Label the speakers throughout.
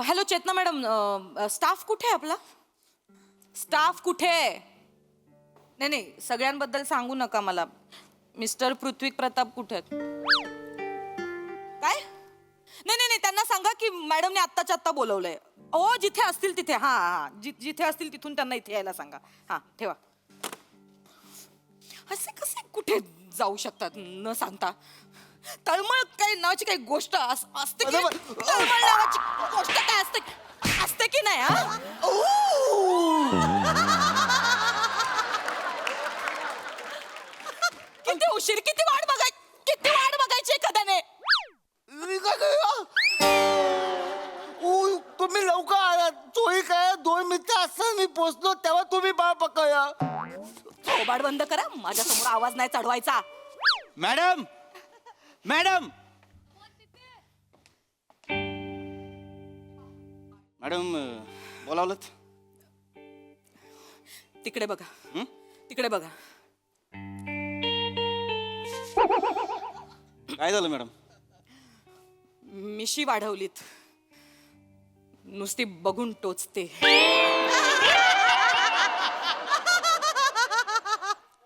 Speaker 1: Hello चेतना madam, staff कुठे आहे आपला? स्टाफ कुठे आहे? नाही नाही, सगळ्यांबद्दल सांगू नका मला. मिस्टर पृथ्वी प्रताप कुठे आहेत? काय? नाही नाही नाही, त्यांना सांगा की मॅडमने आत्ताच्या आत्ता बोलवलंय. हो, जिथे असतील तिथे. हा हा, जिथे असतील तिथून त्यांना इथे यायला सांगा. हा ठेवा. असे कसे कुठे जाऊ शकतात न सांगता? तळमळ काही नावाची काही गोष्ट असते की? तळमळ नावाची गोष्ट काय असते की नाही? हा किती उशीर, किती वाट बघायची एखाद्याने.
Speaker 2: तुम्ही लवकर आलात. चोरी काय 2 मिनिटं असताना मी पोचलो तेव्हा तुम्ही बाळ पकडला.
Speaker 1: थोबाड बंद करा, माझ्या समोर आवाज नाही चढवायचा.
Speaker 3: मॅडम मॅडम मॅडम बोलावलं?
Speaker 1: तिकडे बघा. तिकडे बघा.
Speaker 3: काय झालं मॅडम?
Speaker 1: मिशी वाढवलीत. नुसती बघून टोचते.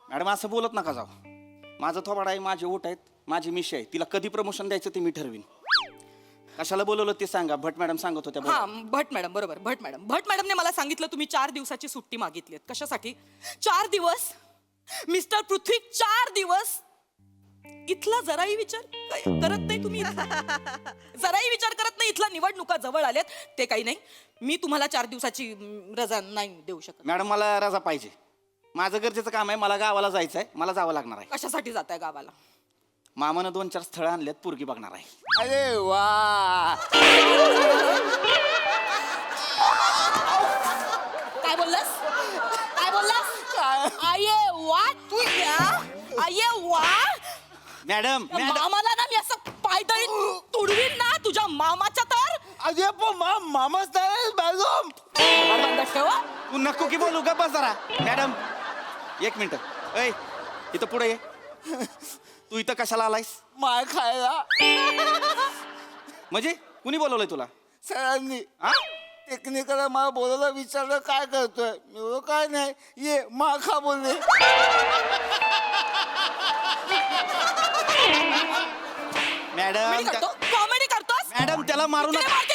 Speaker 3: मॅडम असं बोलत नका जाऊ. माझं थोबाड आहे, माझे ओठ आहेत, माझी मिशी आहे. तिला कधी प्रमोशन द्यायचं ते मी ठरवीन. कशाला बोलवलं ते सांगा. भट मॅडम सांगत होत्या.
Speaker 1: हा, भट मॅडम, बरोबर. भट मॅडमने मला सांगितलं तुम्ही 4 दिवसाची सुट्टी मागितली. कशासाठी? 4 दिवस? मिस्टर पृथ्वी 4 दिवस? इथला जराही विचार करत नाही तुम्ही? जराही विचार करत नाही? इथला निवडणुका जवळ आल्यात ते काही नाही. मी तुम्हाला 4 दिवसाची रजा नाही देऊ शकत.
Speaker 3: मॅडम मला रजा पाहिजे. माझं गरजेचं काम आहे. मला गावाला जायचं आहे. मला जावं लागणार आहे.
Speaker 1: कशासाठी जाताय गावाला?
Speaker 3: मामानं 2-4 स्थळं आणल्यात. पोरगी बघणार आहे.
Speaker 2: अरे वा.
Speaker 1: काय बोललास? काय बोललास? आये वा तू या. आये वा.
Speaker 3: मॅडम मॅडम
Speaker 1: मामाला ना मी असं पायदळी तुडवीन ना तुझ्या मामाच्या तर.
Speaker 2: अरे पण मामाच नाही मॅडम.
Speaker 1: बंद ठेवा.
Speaker 3: तू नको की बोलू का? बस जरा. Madam 1 minute. ऐ इथं पुढे ये. तू इथं कशाला आलायस?
Speaker 2: माय खायला.
Speaker 3: म्हणजे कुणी बोलवलंय तुला?
Speaker 2: सरांनी
Speaker 3: हा?
Speaker 2: टेक्निकला मला बोलायला विचारलं काय करतोय. मी बोललो काय नाही, ये मा खा बोलले.
Speaker 3: मॅडम
Speaker 1: कॉमेडी करतोस?
Speaker 3: मॅडम त्याला मारू
Speaker 1: तिकडे
Speaker 3: नका.
Speaker 1: मारते,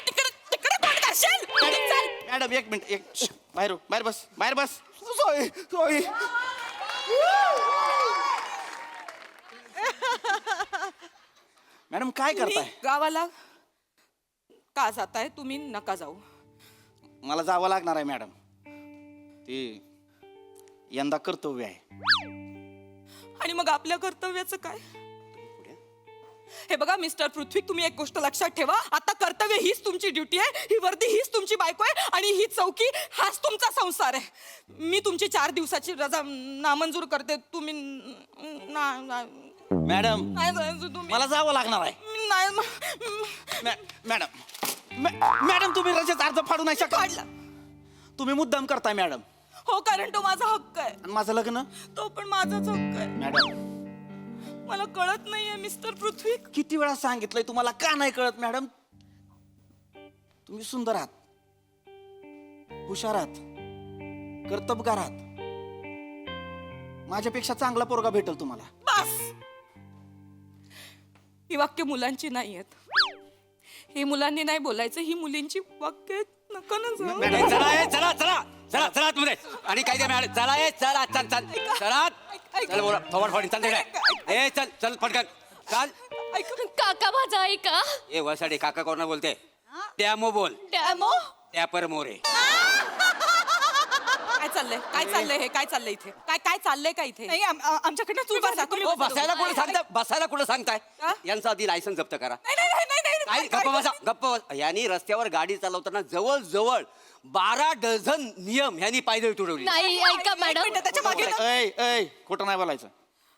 Speaker 1: तिकडे तोंड करशील. चल.
Speaker 3: Madam 1 minute. बाहेर बस. बाहेर बस.
Speaker 2: सॉरी.
Speaker 3: मॅडम काय करताय?
Speaker 1: मी गावाला का जाताय? तुम्ही नका जाऊ.
Speaker 3: मला जावं लागणार आहे मॅडम. ते यंदा कर्तव्य आहे.
Speaker 1: आणि मग आपल्या कर्तव्याचं काय? हे बघा मिस्टर पृथ्वी, तुम्ही एक गोष्ट लक्षात ठेवा. आता कर्तव्य हीच तुमची ड्युटी आहे. ही वर्दी हीच तुमची बायको आहे. आणि ही चौकी हाच तुमचा संसार आहे. मी तुमची 4 दिवसाची रजा नामंजूर करते. तुम्ही
Speaker 3: मॅडम
Speaker 1: नाही जायचं. तुम्ही
Speaker 3: मला जावं लागणार आहे.
Speaker 1: नाही.
Speaker 3: मॅडम तुम्ही रजेचा अर्ज फाडू नाही शकत.
Speaker 1: काढला.
Speaker 3: तुम्ही मुद्दाम करताय मॅडम.
Speaker 1: हो, कारण तो माझा हक्क आहे.
Speaker 3: आणि माझं लग्न?
Speaker 1: तो पण माझाच हक्क आहे.
Speaker 3: मॅडम
Speaker 1: मला कळत नाहीये मिस्टर पृथ्वी.
Speaker 3: किती वेळा सांगितलंय तुम्हाला, का नाही कळत मॅडम? तुम्ही सुंदर आहात, हुशार आहात, कर्तबगार आहात. माझ्यापेक्षा चांगला पोरगा भेटेल तुम्हाला.
Speaker 1: बस. ही वाक्य मुलांची नाही आहेत. ही मुलांनी नाही बोलायचं. ही मुलींची वाक्य आहेत. नका ना जाऊ.
Speaker 4: मॅडम चला तुम्ही. आणि काय मॅडम चला चल बोला. थोबाड फाडी चल तिकडे. चल पटकन चाल.
Speaker 5: काका माझा ऐका.
Speaker 4: ए वसाडे काका कोणा बोलते? टॅमो बोल.
Speaker 1: टॅमो.
Speaker 4: टॅपर मोरे.
Speaker 1: काय चाललंय हे? काय चाललंय इथे? काय चाललंय का इथे? नाही, आमच्याकडनं तुम्ही बसा. तुम्ही
Speaker 4: हो बसायला कुठं सांगताय? यांचं आधी लायसन्स जप्त करा. काय गप्प बसा. यांनी रस्त्यावर गाडी चालवताना जवळ 12 डझन नियम यांनी पायदळी तुडवली.
Speaker 5: नाही ऐका मॅडम.
Speaker 1: त्याच्या मागे
Speaker 3: ऐ खोटं नाही बोलायचं.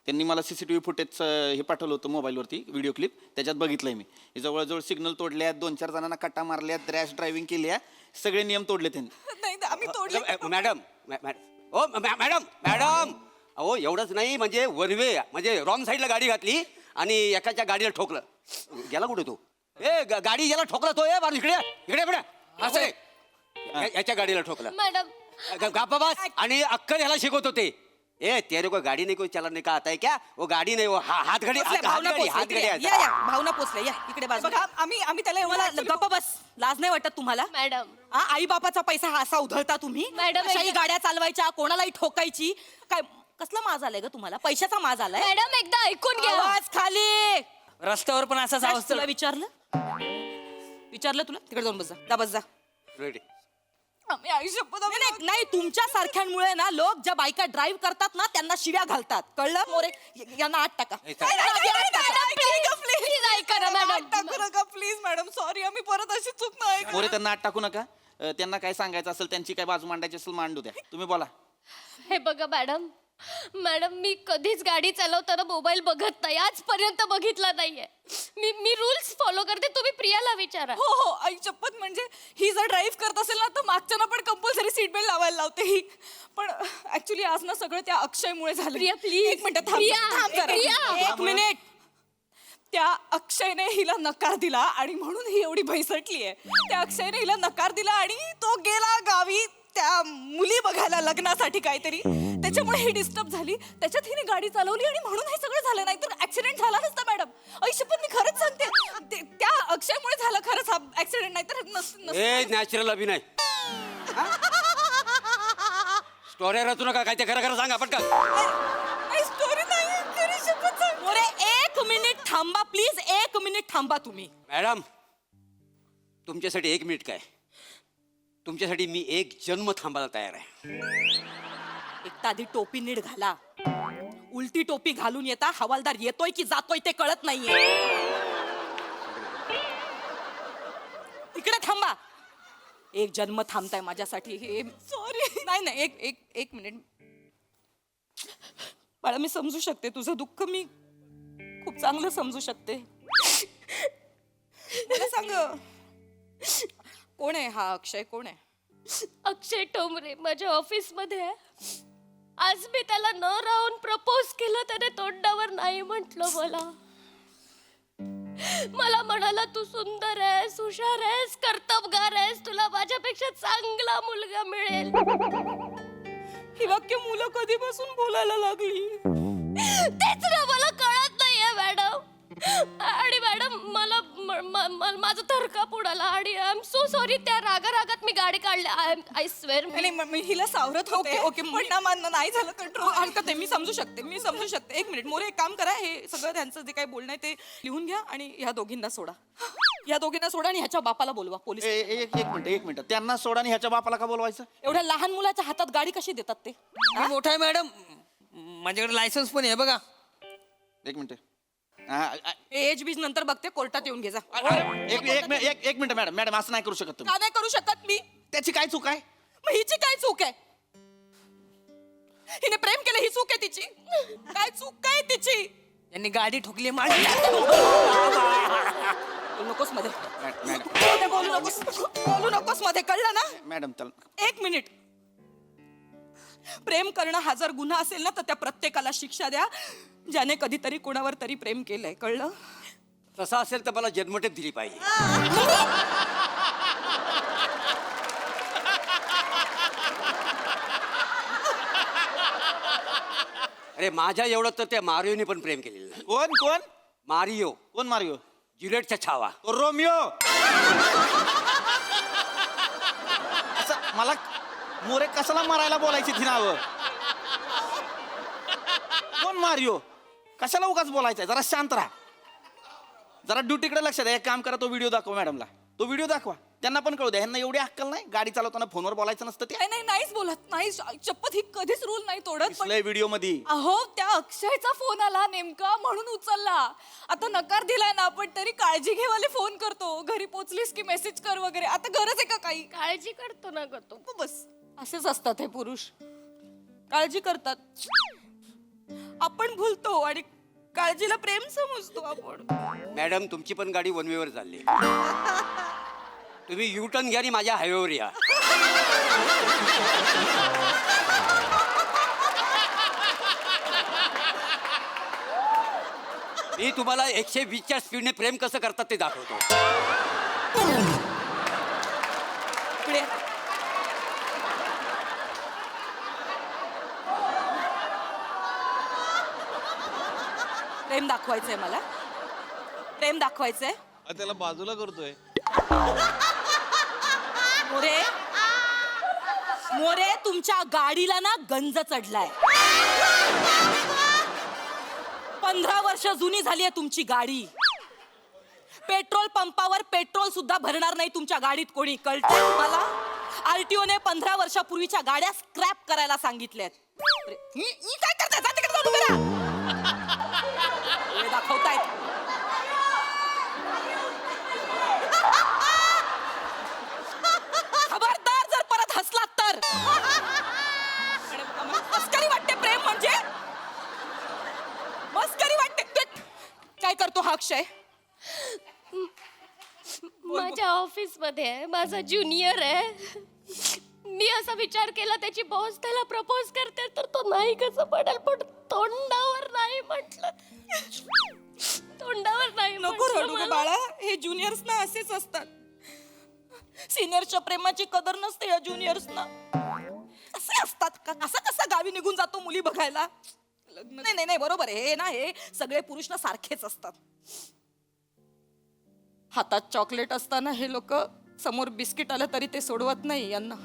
Speaker 3: त्यांनी मला सीसीटीव्ही फुटेज हे पाठवलं होतं मोबाईलवरती, व्हिडिओ क्लिप. त्याच्यात बघितलंय मी. जवळजवळ सिग्नल तोडल्यात, 2-4 जणांना कट्टा मारल्यात, रॅश ड्रायव्हिंग केली, सगळे नियम तोडले त्यांनी.
Speaker 1: नाही, आम्ही तोडले.
Speaker 4: मॅडम अहो एवढंच नाही, म्हणजे वनवे म्हणजे रॉंग साईडला गाडी घातली आणि एकाच्या गाडीला ठोकलं. गेला कुठे तो? गाडी याला ठोकला तो बाजू इकडे इकडे पडा असं रे. याच्या गाडीला ठोकला
Speaker 5: मॅडम
Speaker 4: गप्पा बस आणि अक्कल ह्याला शिकवत होते. तेरे को गाडी नाही कोई चलाने का आता है क्या? वो गाडी नाही वो हात गाडी
Speaker 1: पोचल्या, भावना पोचल्या, इकडे या, या, भावना पोचल्या या इकडे बाजू बघा आम्ही त्याला मला गप्पा बस लाज नाही वाटत तुम्हाला
Speaker 5: मॅडम
Speaker 1: आई बापाचा पैसा हा असा उधळता तुम्ही
Speaker 5: मॅडम,
Speaker 1: अशाही
Speaker 5: एकदा-
Speaker 1: गाड्या चालवायच्या कोणालाही ठोकायची काय कसला माज आलाय ग तुम्हाला पैशाचा माज आलाय
Speaker 5: मॅडम एकदा ऐकून घ्या
Speaker 1: आवाज खाली
Speaker 6: रस्त्यावर पण असाच आवाज
Speaker 1: तुला विचारलं तुला तिकडे जाऊन बस जा बस जा
Speaker 4: रेडी
Speaker 1: आम्ही आई शपथ नाही तुमच्या सारख्यांमुळे ना लोक ज्या बायका ड्राईव्ह करतात ना त्यांना शिव्या घालतात कळलं मोरे यांना आत टाका
Speaker 5: प्लीज ऐका ना मॅडम
Speaker 1: टाकू नका प्लीज मॅडम सॉरी आम्ही परत अशी चूक नाही
Speaker 3: मोरे त्यांना आत टाकू नका. त्यांना काय सांगायचं असेल त्यांची काय बाजू मांडायची असेल मांडू द्या. तुम्ही बोला.
Speaker 5: हे बघा मॅडम मी कधीच गाडी चालवताना मोबाईल बघत नाही आजपर्यंत बघितला नाहीये. मी रूल्स फॉलो करते. तुम्ही प्रियाला विचारा.
Speaker 1: हो हो आई शपथ म्हणजे ही जर ड्राईव्ह करत असेल ना तर मागच्याना पण कंपल्सरी सीट बेल्ट लावायला लावते ही पण ऍक्च्युली आज ना सगळं त्या अक्षयमुळे झालं
Speaker 5: प्रिया, please.
Speaker 1: एक मिनिट थांब
Speaker 5: प्रिया,
Speaker 1: थांब जरा.
Speaker 5: प्रिया.
Speaker 1: एक मिनिट त्या अक्षयने हिला नकार दिला आणि म्हणून ही एवढी भैसटली आहे. त्या अक्षयने हिला नकार दिला आणि तो गेला गावी त्या मुली बघायला लग्नासाठी काहीतरी त्याच्यामुळे ही डिस्टर्ब झाली त्याच्यात हिने गाडी चालवली आणि म्हणून हे सगळं झालं नाही तर ऍक्सिडेंट झाला नसता मॅडम. पण मी खरंच सांगते त्या अक्षयमुळे झालं खरंच हा ऍक्सिडेंट नाही तर
Speaker 4: नॅचरल अभिनय स्टोऱ्या रचू नका काय ते खरं खरं सांगा पटकन.
Speaker 1: स्टोरी नाही खरी शपथ सांग. मोरे एक मिनिट थांबा प्लीज एक मिनिट थांबा तुम्ही.
Speaker 4: मॅडम तुमच्यासाठी 1 मिनिट काय तुमच्यासाठी मी 1 जन्म थांबायला तयार आहे.
Speaker 1: एक तर आधी टोपी नीट घाला. उलटी टोपी घालून येता हवालदार येतोय की जातोय ते कळत नाहीये. इकडे थांबा. 1 जन्म थांबताय माझ्यासाठी हे सॉरी नाही एक मिनिट बाळा मी समजू शकते तुझं दुःख मी खूप चांगलं समजू शकते. मला सांग कोण आहे हा अक्षय कोण आहे?
Speaker 5: अक्षय टोमरे माझ्या ऑफिस मध्ये आहे. आज मी त्याला न राहून प्रपोज केलं त्याने तोंडावर नाही म्हटलं. मला म्हणाला तू सुंदर आहेस हुशार आहेस कर्तबगार आहेस तुला माझ्यापेक्षा चांगला मुलगा मिळेल.
Speaker 1: ही वाक्य मुलं कधीपासून बोलायला लागली?
Speaker 5: तेच ना मला कळत नाहीये मॅडम. आणि मॅडम मला माझा थरकाप उडाला आणि आय एम सो सॉरी. त्या रागारागात मी गाडी काढली. आय स्वेअर
Speaker 1: मी हिला सावरत होते ओके पण ना मानणं नाही झालं कंट्रोल हरकत आहे मी समजू शकते. एक मिनिट मोरे एक काम करा हे सगळं त्यांचं जे काही बोलणं आहे ते लिहून घ्या आणि ह्या दोघींना सोडा आणि ह्याच्या बापाला बोलवा पोलीस.
Speaker 3: एक मिनिट त्यांना सोडा आणि ह्याच्या बापाला का बोलवायचं?
Speaker 1: एवढ्या लहान मुलाच्या हातात गाडी कशी देतात ते?
Speaker 6: मी मोठा आहे मॅडम माझ्याकडे लायसन्स पण आहे बघा.
Speaker 3: 1 मिनिट.
Speaker 1: एज बीज नंतर बघते कोर्टात येऊन घे जा.
Speaker 3: एक मिनिट मॅडम असं नाही करू शकत तुम्ही.
Speaker 1: का नाही करू शकत मी?
Speaker 3: त्याची काय चूक आहे?
Speaker 1: मग हिची काय चूक आहे? हिने प्रेम केलं ही चूक आहे तिची? काय चूक काय तिची?
Speaker 6: यांनी गाडी ठोकली माझी.
Speaker 1: बोलू नकोस मध्ये बोलू नकोस मध्ये कळलं ना?
Speaker 3: मॅडम चल
Speaker 1: 1 मिनिट. प्रेम करणं हा जर गुन्हा असेल ना तर त्या प्रत्येकाला शिक्षा द्या ज्याने कधीतरी कोणावर तरी प्रेम केलंय कळलं?
Speaker 4: तसं असेल तर मला जन्मठेप दिली पाहिजे. अरे माझ्या एवढं तर त्या मारिओने पण प्रेम केलेलं.
Speaker 3: कोण
Speaker 4: मारिओ
Speaker 3: कोण मारियो?
Speaker 4: ज्युलियटचा छावा.
Speaker 3: रोमियो. असं मला मोरे कशाला मारायला बोलायची ती नावं? कोण मारियो? कशाला उगाच बोलायचंय? जरा शांत राहा. जरा ड्युटीकडे लक्ष द्या. एक काम करा तो व्हिडिओ दाखवा मॅडमला. तो व्हिडिओ दाखवा त्यांना पण कळू द्या. ह्यांना एवढी अक्कल नाही गाडी चालवताना फोनवर बोलायचं नसतं ते.
Speaker 1: नाहीच बोलत नाही शपथ ही कधीच रूल नाही तोडत. पण
Speaker 3: व्हिडिओ मध्ये
Speaker 1: अहो त्या अक्षयचा फोन आला नेमका म्हणून उचलला. आता नकार दिलाय ना आपण तरी काळजी घेवाले फोन करतो घरी पोचलीस की मेसेज कर वगैरे. आता गरज आहे का काही?
Speaker 5: काळजी करतो ना करतो.
Speaker 1: बस असेच असतात हे पुरुष काळजी करतात. आपण भूलतो आणि काळजीला प्रेम समजतो आपण.
Speaker 4: मॅडम तुमची पण गाडी 1 वेवर चालली. तुम्ही यू टर्न घ्या आणि माझ्या हायवेवर या. मी तुम्हाला 120च्या स्पीडने प्रेम कसं करतात ते दाखवतो.
Speaker 1: इकडे. प्रेम दाखवायचंय मला. प्रेम दाखवायचंय.
Speaker 7: त्याला बाजूला करतोय.
Speaker 1: मोरे मोरे तुमच्या गाडीला ना गंज चढलाय. 15 वर्ष जुनी झाली आहे तुमची गाडी. पेट्रोल पंपावर पेट्रोल सुद्धा भरणार नाही तुमच्या गाडीत कोणी. कळतंय तुम्हाला? आरटीओने 15 वर्षापूर्वीच्या गाड्या स्क्रॅप करायला सांगितल्यात. काय करताय? जा तिकडे जाऊन उभे राहा. हे दाखवतायत. खबरदार जर परत हसलात तर. मस्करी वाटते प्रेम म्हणजे. मस्करी वाटते. काय करतो हा अक्षय?
Speaker 5: माझ्या ऑफिस मध्ये माझा ज्युनियर आहे. मी असा विचार केला त्याची बॉस त्याला प्रपोज करते तर तो नाही कसं पडेल, पण तोंडावर नाही म्हटलं. तोंडावर नाही
Speaker 1: नको
Speaker 5: म्हटलं
Speaker 1: रडू ग
Speaker 5: मला.
Speaker 1: बाळा. हे ज्युनियर्स ना असेच असतात. सिनियरच्या प्रेमाची कदर नसते या ज्युनियर्स ना. असे असतात का? असं कसं गावी निघून जातो मुली बघायला? लग्न नाही नाही नाही बरोबर आहे. हे ना हे सगळे पुरुष ना सारखेच असतात. हातात चॉकलेट असताना हे लोक समोर बिस्किट आलं तरी ते सोडवत नाही यांना.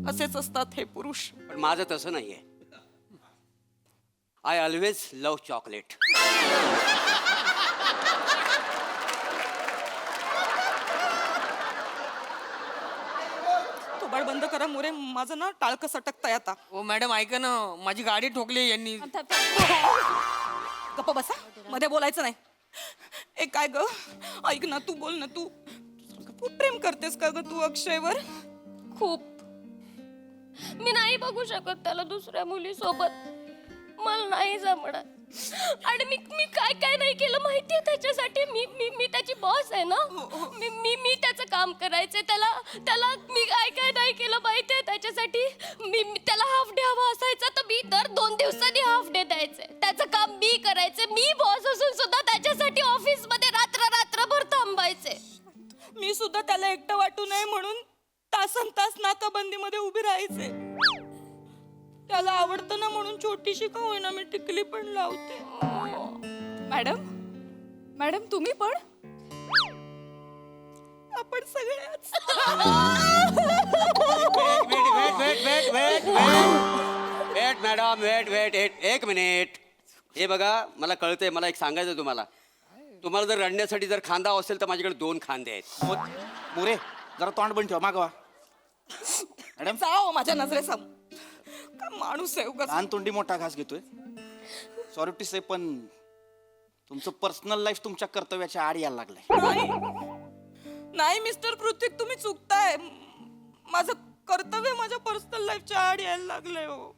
Speaker 1: असेच असतात हे पुरुष.
Speaker 4: पण माझं तसं नाहीये. I always love chocolate.
Speaker 1: थोबाड बंद करा मोरे. माझं ना टाळकं सटकताय आता.
Speaker 6: ओ मॅडम ऐका ना, माझी गाडी ठोकली यांनी.
Speaker 1: गप्प बसा. मध्ये बोलायचं नाही. ए काय ग? ऐक ना, तू बोल ना. तू प्रेम करतेस का ग तू अक्षयवर?
Speaker 5: खूप. मी नाही बघू शकत त्याला दुसऱ्या मुलीसोबत. मला नाही जमणार. आणि मी काय काय नाही केलं माहितीये त्याच्यासाठी. मी त्याची बॉस आहे ना. मी त्याचं काम करायचंय. त्याला मी काय काय नाही केलं माहितीये त्याच्यासाठी. मी त्याला हाफ डे हवा असायचा तर मी दर 2 दिवसांनी हाफ डे द्यायचे. त्याचं काम मी करायचे. मी बॉस असून सुद्धा त्याच्यासाठी ऑफिस मध्ये रात्रभर थांबायचे.
Speaker 1: मी सुद्धा त्याला एकटं वाटू नये म्हणून तासन तास नाकाबंदीमध्ये उभी राहायचे. त्याला आवडतं ना म्हणून छोटीशी का होईना मी टिकली पण लावते. मॅडम तुम्ही पण. आपण सगळ्याच.
Speaker 4: Wait madam, wait. एक मिनिट. हे बघा, मला कळतंय. मला एक सांगायचं तुम्हाला. तुम्हाला जर रडण्यासाठी जर खांदा असेल तर माझ्याकडे 2 खांदे आहेत.
Speaker 3: मोरे जरा तोंड बंद ठेवा. मागवा मॅडम.
Speaker 1: जाओ माझ्या नजरेसमोर. का माणूस आहे उगाच.
Speaker 3: लहान तोंडी मोठा घास घेतोय. सॉरी टू से, पण तुमचं पर्सनल लाईफ तुमच्या कर्तव्याच्या आड यायला लागलंय.
Speaker 1: नाही मिस्टर पृथ्वी, तुम्ही चुकताय. माझं कर्तव्य माझ्या पर्सनल लाईफच्या आड यायला लागलंय हो.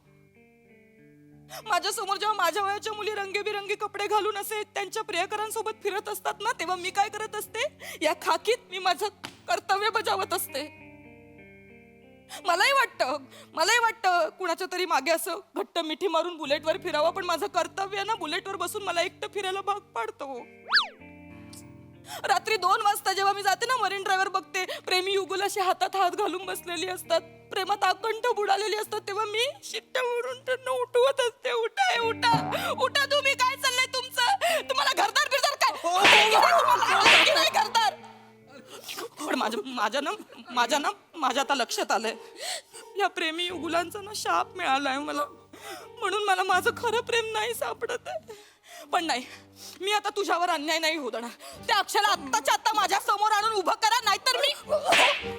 Speaker 1: माझ्या समोर जेव्हा माझ्या वयाच्या मुली रंगीबिरंगी कपडे घालून असे त्यांच्या प्रियकरांसोबत फिरत असतात ना, तेव्हा मी काय करत असते? या खाकीत मी माझं कर्तव्य बजावत असते. मलाही वाटतं कुणाच्या तरी मागे असं घट्ट मिठी मारून बुलेटवर फिरावं, पण माझं कर्तव्य ना बुलेटवर बसून मला एकटं फिरायला भाग पाडतो. रात्री 2 वाजता जेव्हा मी जाते ना मरीन ड्रायव्हर बघते, प्रेमी युगुल अशी हातात हात घालून बसलेली असतात, प्रेमात आकंठ बुडालेली असतात, तेव्हा मी शिट्ट्या मारून त्यांना उठवत असते. उठा तुम्ही. काय चाललंय तुमचं? तुम्हाला घरदार बिरदार काय घरदार? पण माझ्या आता लक्षात आलंय या प्रेमी युगुलांचा ना शाप मिळालाय मला. म्हणून मला माझं खरं प्रेम नाही सापडत आहे. पण नाही, मी आता तुझ्यावर अन्याय नाही होऊ देणार. त्या अक्षराला आत्ताच्या आत्ता माझ्या समोर आणून उभं करा, नाहीतर मी
Speaker 7: नाही.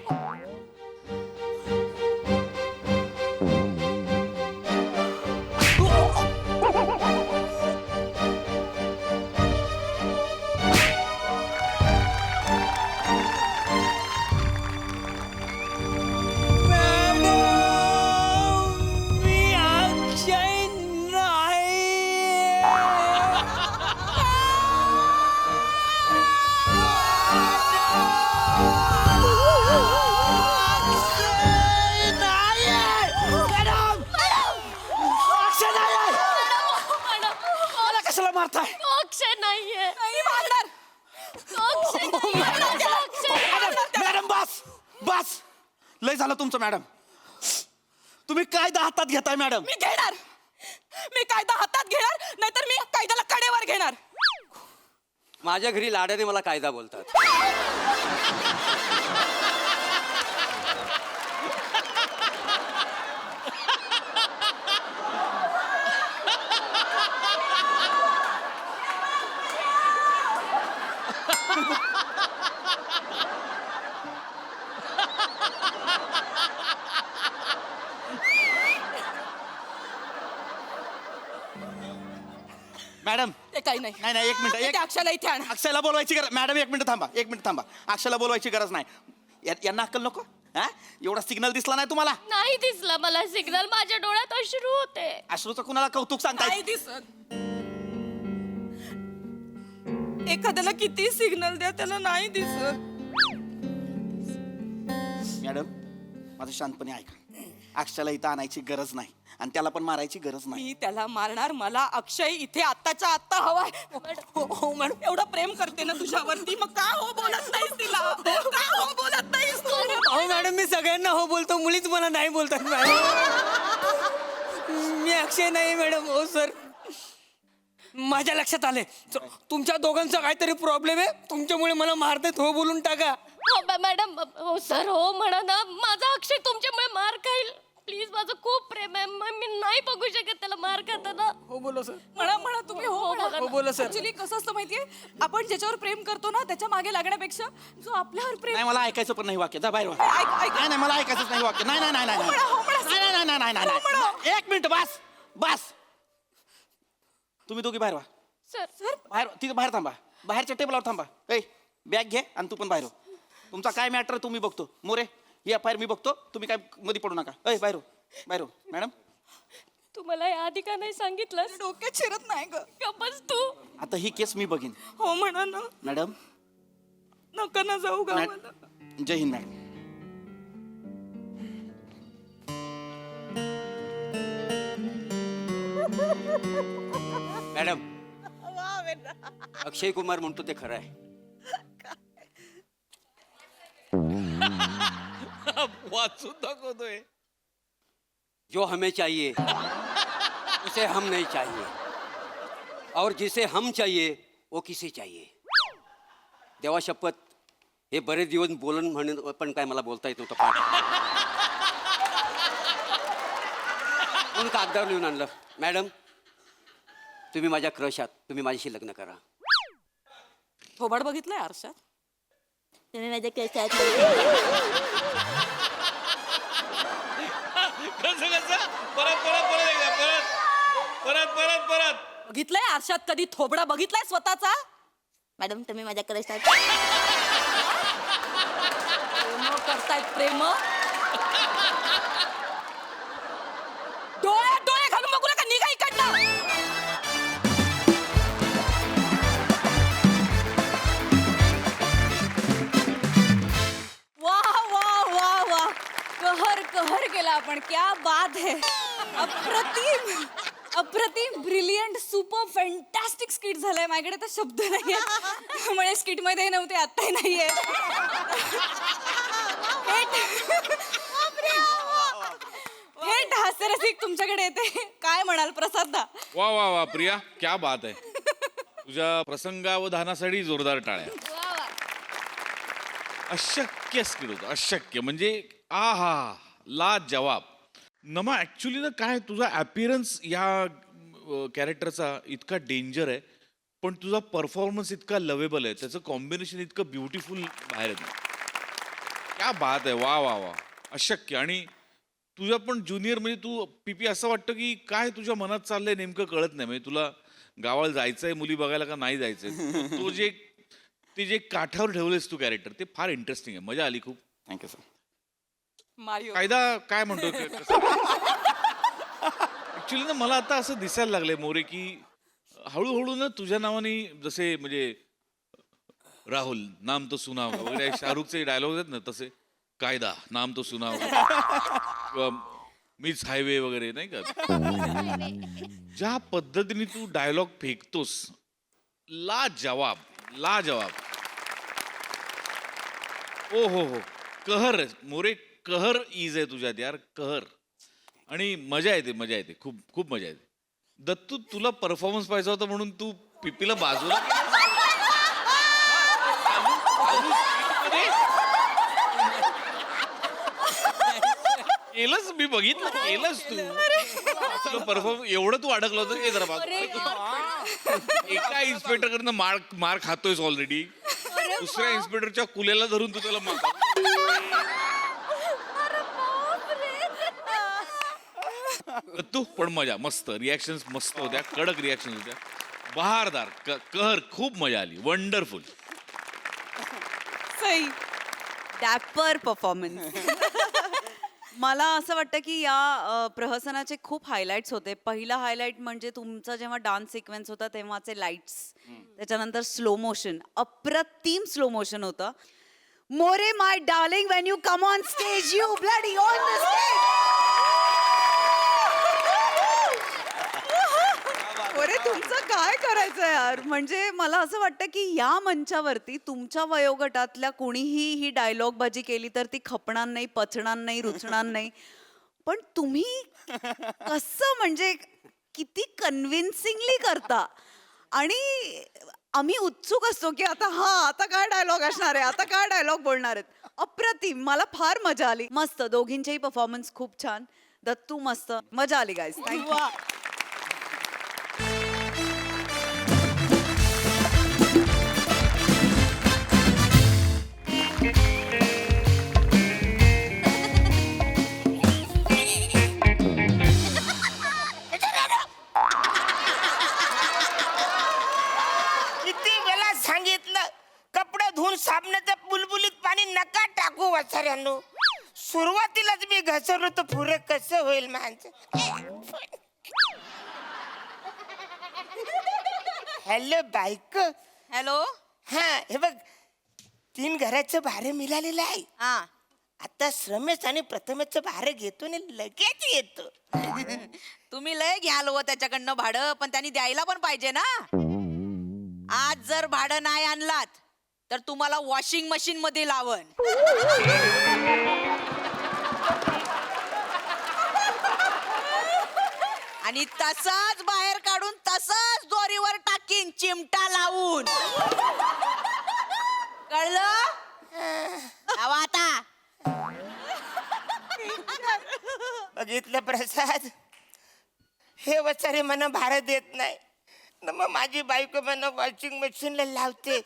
Speaker 3: बास लय झालं तुमचं मॅडम. तुम्ही कायदा हातात घेताय मॅडम.
Speaker 1: मी घेणार, मी कायदा हातात घेणार, नाहीतर मी कायद्याला कडेवर घेणार.
Speaker 4: माझ्या घरी लाडाने मला कायदा बोलतात.
Speaker 3: मॅडम
Speaker 1: ते काही नाही.
Speaker 3: नाही नाही एक मिनिट
Speaker 1: ते अक्षयला इथे आण.
Speaker 3: अक्षयला बोलवायची गरज मॅडम एक मिनिट थांबा एक मिनिट थांबा. अक्षयला बोलवायची गरज नाही. यांना अक्कल नको. हा एवढा सिग्नल दिसला नाही तुम्हाला.
Speaker 5: नाही दिसला मला सिग्नल, माझ्या डोळ्यात अश्रू होते.
Speaker 3: अश्रूचं कुणाला कौतुक सांगताय.
Speaker 1: नाही दिसत. एखाद्याला किती सिग्नल द्या त्याला नाही दिसत.
Speaker 3: मॅडम माझं शांतपणे ऐका. अक्षयला इथं आणायची गरज नाही आणि त्याला पण मारायची गरज नाही.
Speaker 1: मी त्याला मारणार. मला अक्षय इथे आत्ताच्या आत्ता हवाय. हो हो मॅडम, एवढं प्रेम करते ना तुझ्यावरती, मग का हो बोलत नाहीस तिला? का हो बोलत नाहीस तू?
Speaker 6: अहो मॅडम, मी सगळ्यांना हो बोलतो, मुलीच मला नाही बोलतात मॅडम. मी अक्षय नाही मॅडम. हो सर, माझ्या लक्षात आले तुमच्या दोघांचा काहीतरी प्रॉब्लेम आहे. तुमच्यामुळे मला मारतात. हो बोलून टाका.
Speaker 5: हो मॅडम, हो सर, हो म्हणा ना. माझा अक्षय तुमच्यामुळे मार खाईल. प्लीज, माझं खूप प्रेम आहे. मी नाही बघू शकत त्याला मार खाताना.
Speaker 6: हो बोला सर.
Speaker 1: म्हणा तुम्ही हो म्हणा.
Speaker 6: हो बोला सर.
Speaker 1: ऍक्च्युली कसं असतं माहितीये, आपण ज्याच्यावर प्रेम करतो ना त्याच्या मागे लागण्यापेक्षा जो आपल्यावर प्रेम.
Speaker 3: नाही मला ऐकायचं पण नाही वाक्य. जा बाहेर वा.
Speaker 1: ऐक.
Speaker 3: नाही नाही मला ऐकायचंच नाही वाक्य. नाही नाही नाही नाही
Speaker 1: हो म्हणा.
Speaker 3: नाही नाही नाही नाही नाही नाही. एक मिनिट बस बस. तुम्ही दोघी बाहेर वा.
Speaker 5: सर
Speaker 3: बाहेर तिथे बाहेर थांबा. बाहेरच्या टेबलावर थांबा. ए बॅग घे आणि तू पण बाहेर हो. तुमचा काय मॅटर तुम्ही बघतो. मोरे ही एफ.आय.आर मी बघतो. तुम्ही काय मध्ये पडू नका. ए बाहेर हो बाहेर हो. मॅडम
Speaker 5: तू मला या आधी का नाही सांगितलं?
Speaker 1: डोक्यात शिरत नाही ग.
Speaker 5: गप्पच तू.
Speaker 3: आता ही केस मी बघीन.
Speaker 1: हो म्हणा ना.
Speaker 3: मॅडम
Speaker 1: नका ना जाऊ गावाला.
Speaker 3: जय हिंद मॅडम.
Speaker 4: मॅडम, अक्षय कुमार म्हणतो ते खरं आहे.
Speaker 7: वाचून दाखवतोय.
Speaker 4: जो हमें चाहिए उसे हम नहीं चाहिए, और जिसे हम चाहिए वो किसे चाहिए. देवा शपथ, हे बरेच दिवस बोलून म्हणून पण काय मला बोलता येत नव्हतं. पाठ म्हणून कागदावर लिहून आणलं. मॅडम, तुम्ही माझ्या क्रश आहात. तुम्ही माझ्याशी लग्न करा.
Speaker 1: थोबाड बघितलंय आरशात?
Speaker 5: तुम्ही माझ्या केसात.
Speaker 7: कसं कसं परत परत परत एकदा परत परत परत परत
Speaker 1: बघितलंय आरशात कधी थोबडा बघितलाय स्वतःचा?
Speaker 5: मॅडम, तुम्ही माझ्या केसात.
Speaker 1: प्रेम करतायत प्रेम. डोळ्यात डोळे घालून बघू नका. निघा इकडनं. वाह वाह वाह वाह, कहर कहर केला आपण. क्या बात है. अप्रतिम अप्रतिम, ब्रिलियंट, सुपर फॅन्टॅस्टिक स्किट झालंय. माझ्याकडे तर शब्द नाहीये. म्हणजे स्किट मध्ये नव्हते, आत्ताही नाहीये. थेट हास्यरसिक तुमच्याकडे येते. काय म्हणाल प्रसाद दा?
Speaker 7: वा वा वा प्रिया, क्या बात आहे. तुझ्या प्रसंगावधानासाठी जोरदार टाळ्या. अशक्य स्किल होतं. अशक्य म्हणजे आहा ला जवाब. नमा ऍक्च्युली ना काय तुझा अपिअरन्स या कॅरेक्टरचा इतका डेंजर आहे, पण तुझा परफॉर्मन्स इतका लवेबल आहे. त्याचं कॉम्बिनेशन इतकं ब्युटिफुल बाहेर येतं. क्या बात आहे. वा वा वा. अशक्य. आणि तुझ्या पण ज्युनियर म्हणजे तू पीपी असं वाटतं की काय तुझ्या मनात चाललंय नेमकं कळत नाही. म्हणजे तुला गावाला जायचंय मुली बघायला का नाही जायचंय. तो जे ते जे काठावर ठेवलेस तू कॅरेक्टर, ते फार इंटरेस्टिंग आहे. मजा आली खूप.
Speaker 3: Thank you sir.
Speaker 1: मारिओ
Speaker 3: कायदा काय म्हणतो ऍक्च्युली ना मला आता असं दिसायला लागलंय मोरे की हळूहळू ना तुझ्या नावाने जसे म्हणजे राहुल नाम तो सुनाव वगैरे शाहरुखचे डायलॉग आहेत ना, तसे कायदा नाम तो सुनाव किंवा मीच हायवे वगैरे नाही का, ज्या पद्धतीने तू डायलॉग फेकतोस, ला जवाब. ओ हो हो.
Speaker 7: कहर मोरे कहर इज आहे तुझ्यात यार, कहर. आणि मजा येते खूप खूप मजा येते. दत्तू तुला परफॉर्मन्स पाहिजे होता म्हणून तू पिपीला बाजूला केलंच, मी बघितलं केलंच तू परफॉर्म. एवढं तू अडकलं होतं की जरा एका इन्स्पेक्टरकडनं मार खातोयस ऑलरेडी, दुसऱ्या इन्स्पेक्टरच्या कुलेला धरून तू त्याला मार. तू पण मजा, मस्त रिॲक्शन मस्त होत्या, कडक रिॲक्शन होत्या, बहारदार, कहर, खूप मजा आली, वंडरफुल.
Speaker 1: सई.
Speaker 8: डॅपर परफॉर्मन्स. मला असं वाटतं की या प्रहसनाचे खूप हायलाइट्स होते. पहिला हायलाइट म्हणजे तुमचा जेव्हा डान्स सिक्वेन्स होता तेव्हाचे लाईट्स, त्याच्यानंतर स्लो मोशन, अप्रतिम स्लो मोशन होतं. More my darling, when you come on stage you bloody on the stage. अरे तुमचं काय करायचं यार. म्हणजे मला असं वाटतं की या मंचावरती तुमच्या वयोगटातल्या कोणीही ही डायलॉग बाजी केली तर ती खपणार नाही, पचणार नाही, रुचणार नाही. पण तुम्ही कसं म्हणजे किती कन्व्हिन्सिंगली करता. आणि आम्ही उत्सुक असतो की आता काय डायलॉग असणार आहे, आता काय डायलॉग बोलणार आहेत. अप्रतिम, मला फार मजा आली. मस्त, दोघींचेही परफॉर्मन्स खूप छान. दत्तू मस्त, मजा आली गाईज. थँक्यू.
Speaker 2: किती वेळा सांगितलं कपडे धुवून साबणाच्या बुलबुलीत पाणी नका टाकू वसाऱ्यांनो. सुरुवातीलाच मी घसरलो तर पुरे कसं होईल माणसं. हॅलो बायको.
Speaker 1: हॅलो.
Speaker 2: हा हे बघ, 3 घराचं भाडं मिळालेलं आहे.
Speaker 1: हा.
Speaker 2: आता श्रमेश आणि प्रथमेशचं भाडं घेतो आणि लगेच येतो.
Speaker 1: तुम्ही लय घ्याल हो त्याच्याकडनं भाडं, पण त्यांनी द्यायला पण पाहिजे ना. आज जर भाडं नाही आणलात तर तुम्हाला वॉशिंग मशीन मध्ये लावन. आणि तसाच बाहेर काढून तसाच दोरीवर टाकीन चिमटा लावून. कळलं? लावा आता.
Speaker 2: बघितलं प्रसाद, हे वचारे मला भाडं देत नाही न मग माझी बायको मला वॉशिंग मशीनला लावते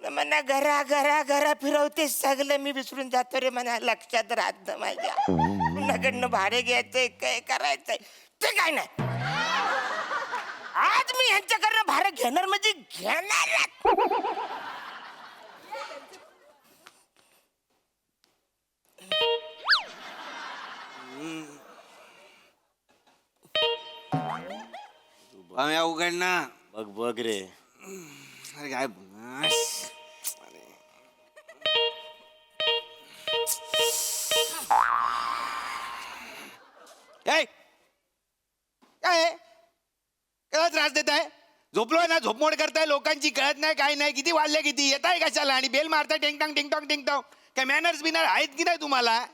Speaker 2: न म्हणा घरा फिरवते. सगळं मी विसरून जातो रे, म्हणा लक्षात राहत नाही माझ्या. कुणाकडनं भाडे घ्यायचंय, काय करायचंय ते काय नाही. आज मी ह्यांच्याकडनं भाडं घेणार म्हणजे घेणार.
Speaker 4: आम्ही उघड ना.
Speaker 9: बघ बघ रे.
Speaker 4: अरे काय
Speaker 9: काय काय त्रास देत आहे? झोपलोय ना, झोपमोड करताय लोकांची, कळत नाही काय नाही. किती वाजले, किती येत आहे कशाला आणि बेल मारताय टिंगटॉंग टिंगटॉंग टिंगटॉंग. काय मॅनर्स बिनर आहेत की नाही तुम्हाला?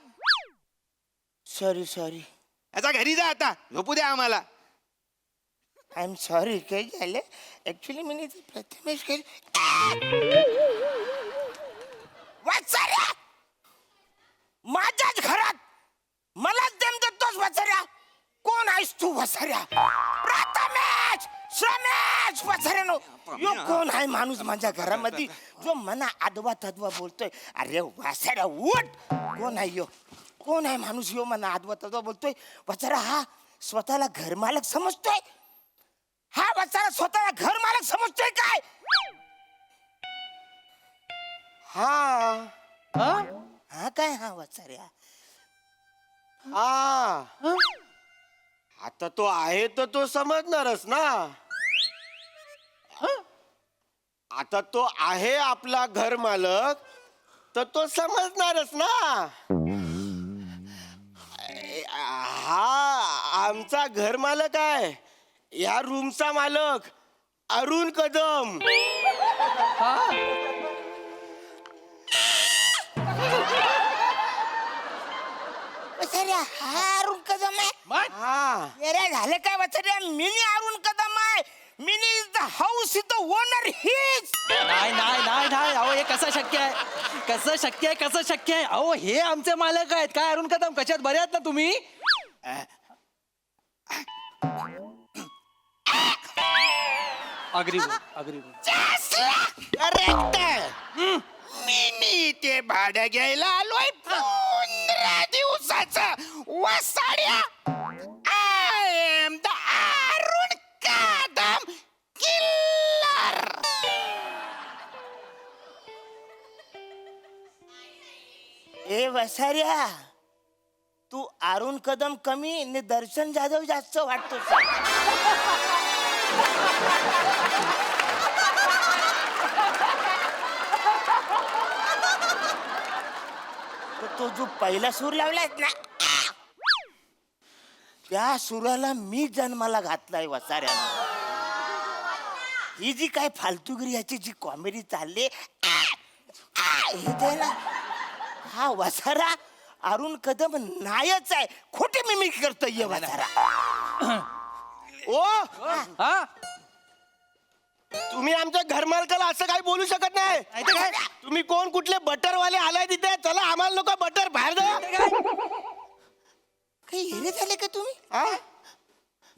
Speaker 2: सॉरी
Speaker 9: याचा घरी जा आता, झोपू द्या आम्हाला.
Speaker 2: I am sorry. काय झालं ऍक्च्युली मी प्रथमेश वाचाऱ्या माझ्याच घरात मलाच देम देतोस वसाऱ्या. कोण आहेस तू वसाऱ्या? प्रथमेश श्रमेश वसाऱ्यानो, यो कोण आहे माणूस माझ्या घरामध्ये जो मना आदवा तदवा बोलतोय? अरे वसाऱ्या उठ. कोण आहे यो? कोण आहे माणूस यो मना आदवा तदवा बोलतोय? वसारा हा स्वतःला घरमालक समजतोय. हा वसारा स्वतःला घरमालक समजतोय काय? हा हा काय हा वसाऱ्या?
Speaker 9: हा आता तो आहे तर तो समजणारच ना. आता तो आहे आपला घर मालक तर तो समजणारच ना. हा आमचा घर मालक आहे, या रूमचा मालक अरुण कदम.
Speaker 2: हा अरुण कदम आहे
Speaker 9: हा
Speaker 2: अरे झाले काय वचऱ्या मिनी अरुण कदम आहे mini is the house is the owner his
Speaker 6: नाही नाही नाही नाही अहो हे कसं शक्य आहे कसं शक्य आहे अहो हे आमचे मालक आहेत काय अरुण कदम कशात बरे आहेत ना तुम्ही अग्री
Speaker 2: करेक्ट मिनी ते भाडं घ्यायला आलोय 15 दिवसाचं वसाड्या I am the Arun Kadam killer ए वसाऱ्या तू अरुण कदम कमी आणि दर्शन जाधव जास्त वाटतो तो जो पहिला सूर लावलाय ना त्या सुराला मी जन्माला घातलाय वसाऱ्यानं ही जी काय फालतूगिरी याची जी कॉमेडी चालली हे ते ना हा वसारा अरुण कदम नायच आहे खोटे मिमिक करतोय वसारा
Speaker 9: ओ
Speaker 6: हा
Speaker 9: तुम्ही आमच्या घरमालकाला असं काही बोलू शकत नाही
Speaker 6: काय?
Speaker 9: तुम्ही कोण कुठले बटरवाले आलाय तिथे चला आम्हाला नको बटर बाहेर द्या
Speaker 2: काही हेरे झाले का तुम्ही
Speaker 9: हा?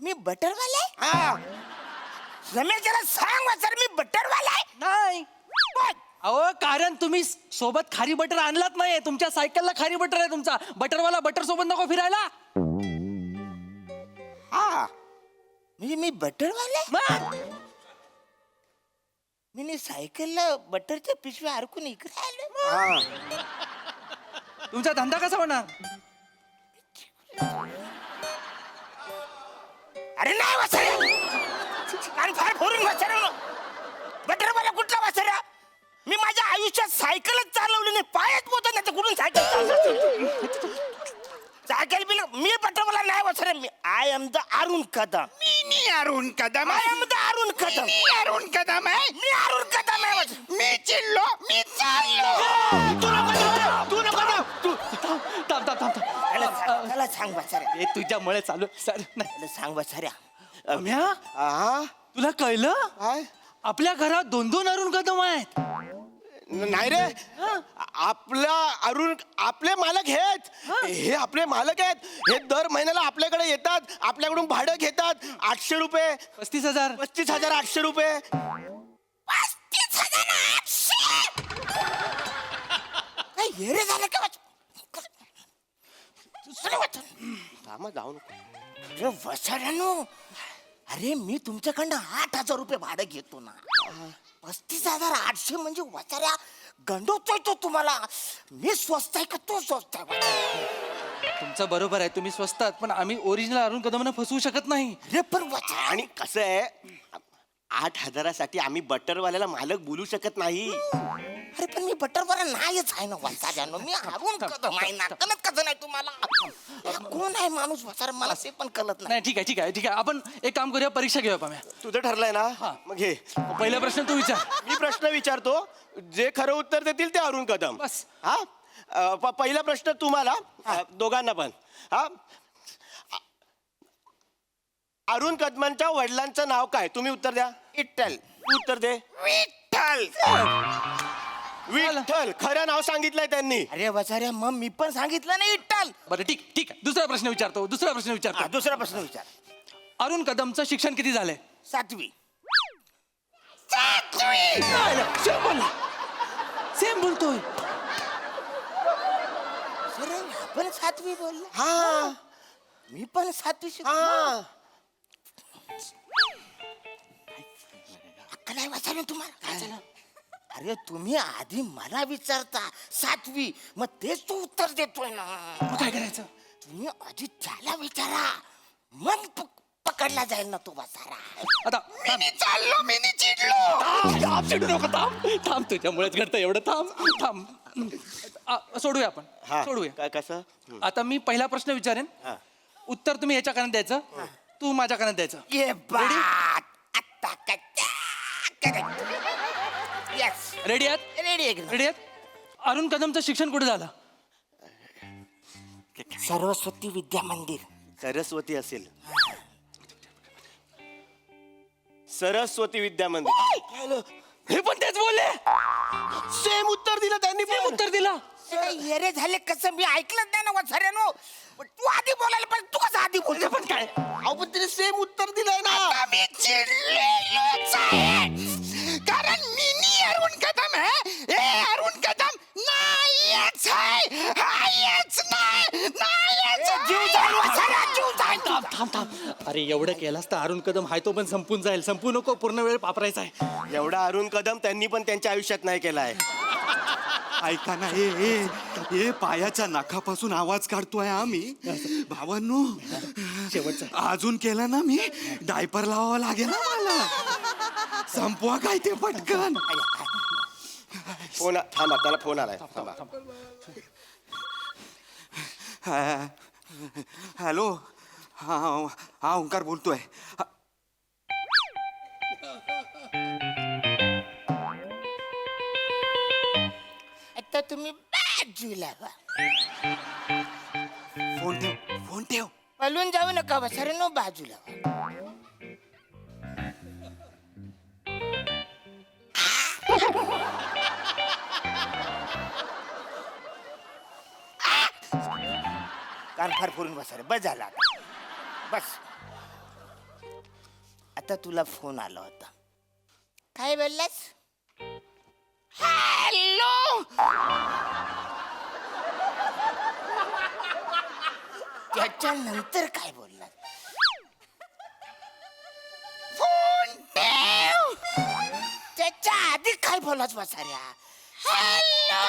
Speaker 2: मी बटरवाला आहे
Speaker 9: हा.
Speaker 2: रमेश जरा सांग वसार मी बटरवाला आहे
Speaker 6: नाही
Speaker 2: पण
Speaker 6: अहो कारण तुम्ही सोबत खारी बटर आणलात नाही तुमच्या सायकलला खारी बटर आहे तुमचा बटरवाला बटर सोबत नको फिरायला
Speaker 2: हा म्हणजे मी बटरवाला आहे?
Speaker 6: मग?
Speaker 2: मी सायकलला बटरच्या पिशव्या अडकून इकडे आलो
Speaker 9: हा.
Speaker 6: तुमचा धंदा कसा होणार
Speaker 2: अरे नाही वसाऱ्या कान फार फोडून वसाऱ्या बटरवाला कुठला वसाऱ्या मी माझ्या आयुष्यात सायकलच चालवली नाही पायच पोहतो नाही तर कुठून सायकल सायकल बिल मी बटरवाला नाही वसाऱ्या मी I am the Arun Kadam
Speaker 9: मी Arun Kadam
Speaker 2: I am the Arun Kadam
Speaker 9: मी अरुण कदम आहे
Speaker 2: मी अरुण कदम आहे
Speaker 9: मी चिडलो मी चाललो
Speaker 6: तू नको जाऊ. तू थांब थांब थांब थांब
Speaker 2: त्याला सांग वसाऱ्या
Speaker 6: हे तुझ्यामुळे चालू सर नाही
Speaker 2: त्याला सांग वसाऱ्या
Speaker 6: रम्या,
Speaker 9: हा
Speaker 6: तुला कळलं
Speaker 9: काय
Speaker 6: आपल्या घरात 2-2 अरुण कदम आहेत
Speaker 9: नाही रे आपला अरुण आपले मालक आहेत हे आपले मालक आहेत हे दर महिन्याला आपल्याकडे येतात आपल्याकडून भाडं घेतात 800 रुपये
Speaker 6: 35,000
Speaker 9: 35,800 रुपये
Speaker 2: 35,800 काय हेरे झाले का
Speaker 9: थांबा जाऊ नको
Speaker 2: अरे वसाड्यानो अरे मी तुमच्याकडनं 8,000 रुपये भाडं घेतो ना 35,800 म्हणजे वसाऱ्या गंडवतोय तो तुम्हाला मी स्वस्त आहे का तो स्वस्त आहे
Speaker 6: तुमचं बरोबर आहे तुम्ही स्वस्त आहात पण आम्ही ओरिजिनल अरुण कदमांना फसवू शकत नाही
Speaker 2: अरे पण वसाऱ्या
Speaker 9: आणि कसं आहे 8,000साठी आम्ही बटरवाल्याला मालक बोलू शकत नाही
Speaker 2: अरे पण मी बटरवाला नाहीच आहे ना वसाऱ्यानो मी अरुण कदम आहे ना कळत कसं नाही तुम्हाला कोण आहे माणूस वसारा मला ते पण कळत नाही
Speaker 6: नाही ठीक आहे आपण एक काम करूया परीक्षा घेऊया पाम्या
Speaker 9: तुझं ठरलंय ना मग घे
Speaker 6: पहिला प्रश्न तू विचार
Speaker 9: मी प्रश्न विचारतो जे खरं उत्तर देतील ते अरुण कदम
Speaker 6: बस.
Speaker 9: हा पहिला प्रश्न तुम्हाला दोघांना पण हा अरुण कदमांच्या वडिलांचं नाव काय तुम्ही उत्तर द्या
Speaker 2: विठ्ठल
Speaker 9: तू उत्तर दे
Speaker 2: विठ्ठल
Speaker 9: विठ्ठल खरं नाव सांगितलंय त्यांनी
Speaker 2: अरे वसाऱ्या मग मी पण सांगितलं नाही विठ्ठल
Speaker 6: बरं ठीक आहे दुसरा प्रश्न विचारतो
Speaker 2: दुसरा प्रश्न विचार
Speaker 6: अरुण कदमचं शिक्षण किती झालंय
Speaker 2: 7वी
Speaker 6: सेम बोलतोय
Speaker 2: सर आपण 7वी बोललो
Speaker 9: हा
Speaker 2: मी पण 7वी शिकलो
Speaker 9: हा
Speaker 2: अक्कल आहे वसाऱ्या तुम्हाला काय झालं अरे तुम्ही आधी मला विचारता 7वी मग तेच तो उत्तर देतोय ना
Speaker 6: मग काय करायचं
Speaker 2: तुम्ही आधी त्याला विचारा मग पकडला जाईल ना तो वसारा
Speaker 6: आता
Speaker 2: चाललो मी चिडलो
Speaker 6: चिडू नको थांब तुझ्यामुळेच घडतं एवढं थांब सोडूया आपण
Speaker 9: हा
Speaker 6: सोडूया
Speaker 9: काय कसं
Speaker 6: आता मी पहिला प्रश्न विचारेन उत्तर तुम्ही याच्या कानात द्यायचं तू माझ्या कानात द्यायचं
Speaker 2: ये बात आता यस
Speaker 6: रेडी आहात
Speaker 2: रेडी एकदम
Speaker 6: रेडी आहात अरुण कदमचं शिक्षण कुठे झालं
Speaker 2: सरस्वती विद्या मंदिर.
Speaker 10: सरस्वती असेल. सरस्वती विद्या मंदिर.
Speaker 2: हे पण तेच बोलले.
Speaker 10: सेम उत्तर दिलं त्यांनी पण.
Speaker 6: उत्तर दिला.
Speaker 2: येरे झाले कसं मी ऐकलंच नाही ना वसाऱ्यानो. पण तू आधी बोलायला पण तू कसं आधी बोलते पण काय.
Speaker 10: अहो पण तिने सेम उत्तर दिलंय ना.
Speaker 2: आता मी चिडलेलोच आहे. कारण मी अरुण कदम आहे. हे अरुण कदम नाहीच आहे. हायच नाही. नाहीच. जीव जाईल वसाऱ्या, जीव जाईल.
Speaker 6: थांब थांब. अरे एवढं केलास तर अरुण कदम हाय तो पण संपून जाईल. संपू नको, पूर्ण वेळ वापरायचा आहे.
Speaker 10: एवढा अरुण कदम त्यांनी पण त्यांच्या आयुष्यात नाही केलाय. ऐका ना, हे पायाच्या नाकापासून आवाज काढतोय आम्ही भावांनो.
Speaker 6: शेवटचा
Speaker 10: अजून केला ना मी डायपर लावावं लागेल ना मला. संपवा काय ते पटकन. फोन थांबा, त्याला फोन आलाय. थांबा. हॅलो. हा ओंकार बोलतोय.
Speaker 2: आता तुम्ही बाजूला व्हा.
Speaker 10: फोन ठेव, फोन ठेव.
Speaker 2: पळून जाऊ नका वसाऱ्यानो, बाजूला व्हा. कान फार फोडून बसा रे. बस झाला आता. बस. आता तुला फोन आला होता. काय बोललास? हॅलो. त्याच्यानंतर काय बोललास? फोन ठेव. त्याच्या आधी काय बोलाच बसाऱ्या? हॅलो.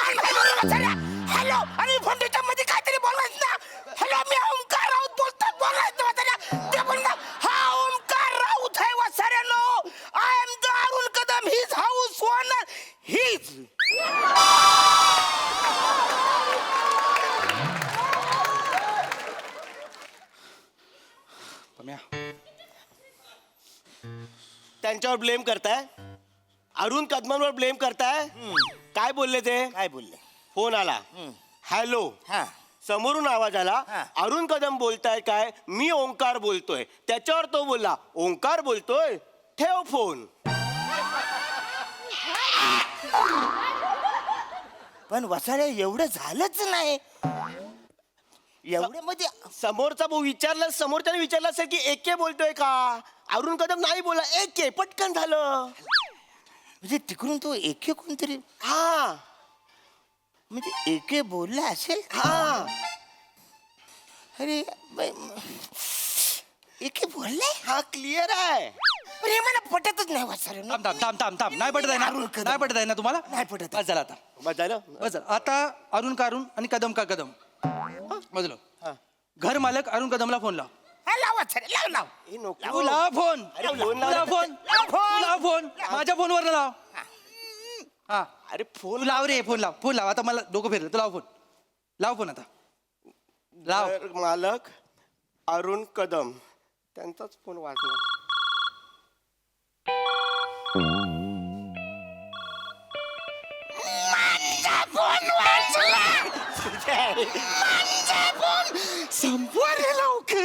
Speaker 2: हॅलो. आणि फोन त्याच्या मध्ये काहीतरी बोलायच ना. हॅलो, मी ओंकार राऊत बोलतोय. बोलायचं ना वसाऱ्या. ते बोल ना. हा ओंकार राऊत आहे वसाऱ्यानो. I am the Arun Kadam. His house owner. His.
Speaker 10: त्यांच्यावर ब्लेम करताय. अरुण कदमांवर ब्लेम करताय. काय बोलले ते?
Speaker 2: काय बोलले?
Speaker 10: फोन आला. हॅलो.
Speaker 2: हा.
Speaker 10: समोरून आवाज आला.
Speaker 2: हा.
Speaker 10: अरुण कदम बोलताय काय? मी ओंकार बोलतोय. त्याच्यावर तो बोलला ओंकार बोलतोय, ठेव फोन.
Speaker 2: पण वसाऱ्या एवढं झालंच नाही. एवढ्या मध्ये
Speaker 10: समोरचा भाऊ विचारला, समोरच्याने विचारलं असेल की एके बोलतोय का. अरुण कदम नाही बोला, एके. पटकन झालं.
Speaker 2: म्हणजे तिकडून तो एके कोणतरी.
Speaker 10: हा
Speaker 2: म्हणजे एके बोलला असेल.
Speaker 10: हा.
Speaker 2: अरे बाई, एके बोललाय.
Speaker 10: हा क्लिअर आहे.
Speaker 2: पण हे मला पटतच नाही वसाऱ्या.
Speaker 6: थांब. नाही पटत आहे ना? नाही पटत आहे ना तुम्हाला?
Speaker 2: नाही पटत.
Speaker 6: बस झालं आता.
Speaker 10: बस झालं.
Speaker 6: बस झालं. आता अरुण का अरुण आणि कदम का कदम. बजलो. घर मालक अरुण कदमला फोन लाव.
Speaker 2: हा, लाव वसाऱ्या. लाव लाव.
Speaker 10: हे नको.
Speaker 6: तू लाव फोन.
Speaker 10: अरे फोन
Speaker 6: तू लाव फोन. तू लाव फोन. माझ्या फोनवर लाव. हा.
Speaker 10: अरे
Speaker 6: तू
Speaker 10: फोन
Speaker 6: लाव रे. फोन लाव. फोन लाव. आता मला डोकं फिरलं. तू लाव फोन. लाव फोन आता. लाव.
Speaker 10: घर मालक अरुण कदम, त्यांचाच फोन वाजला. संपवा रे लवकर.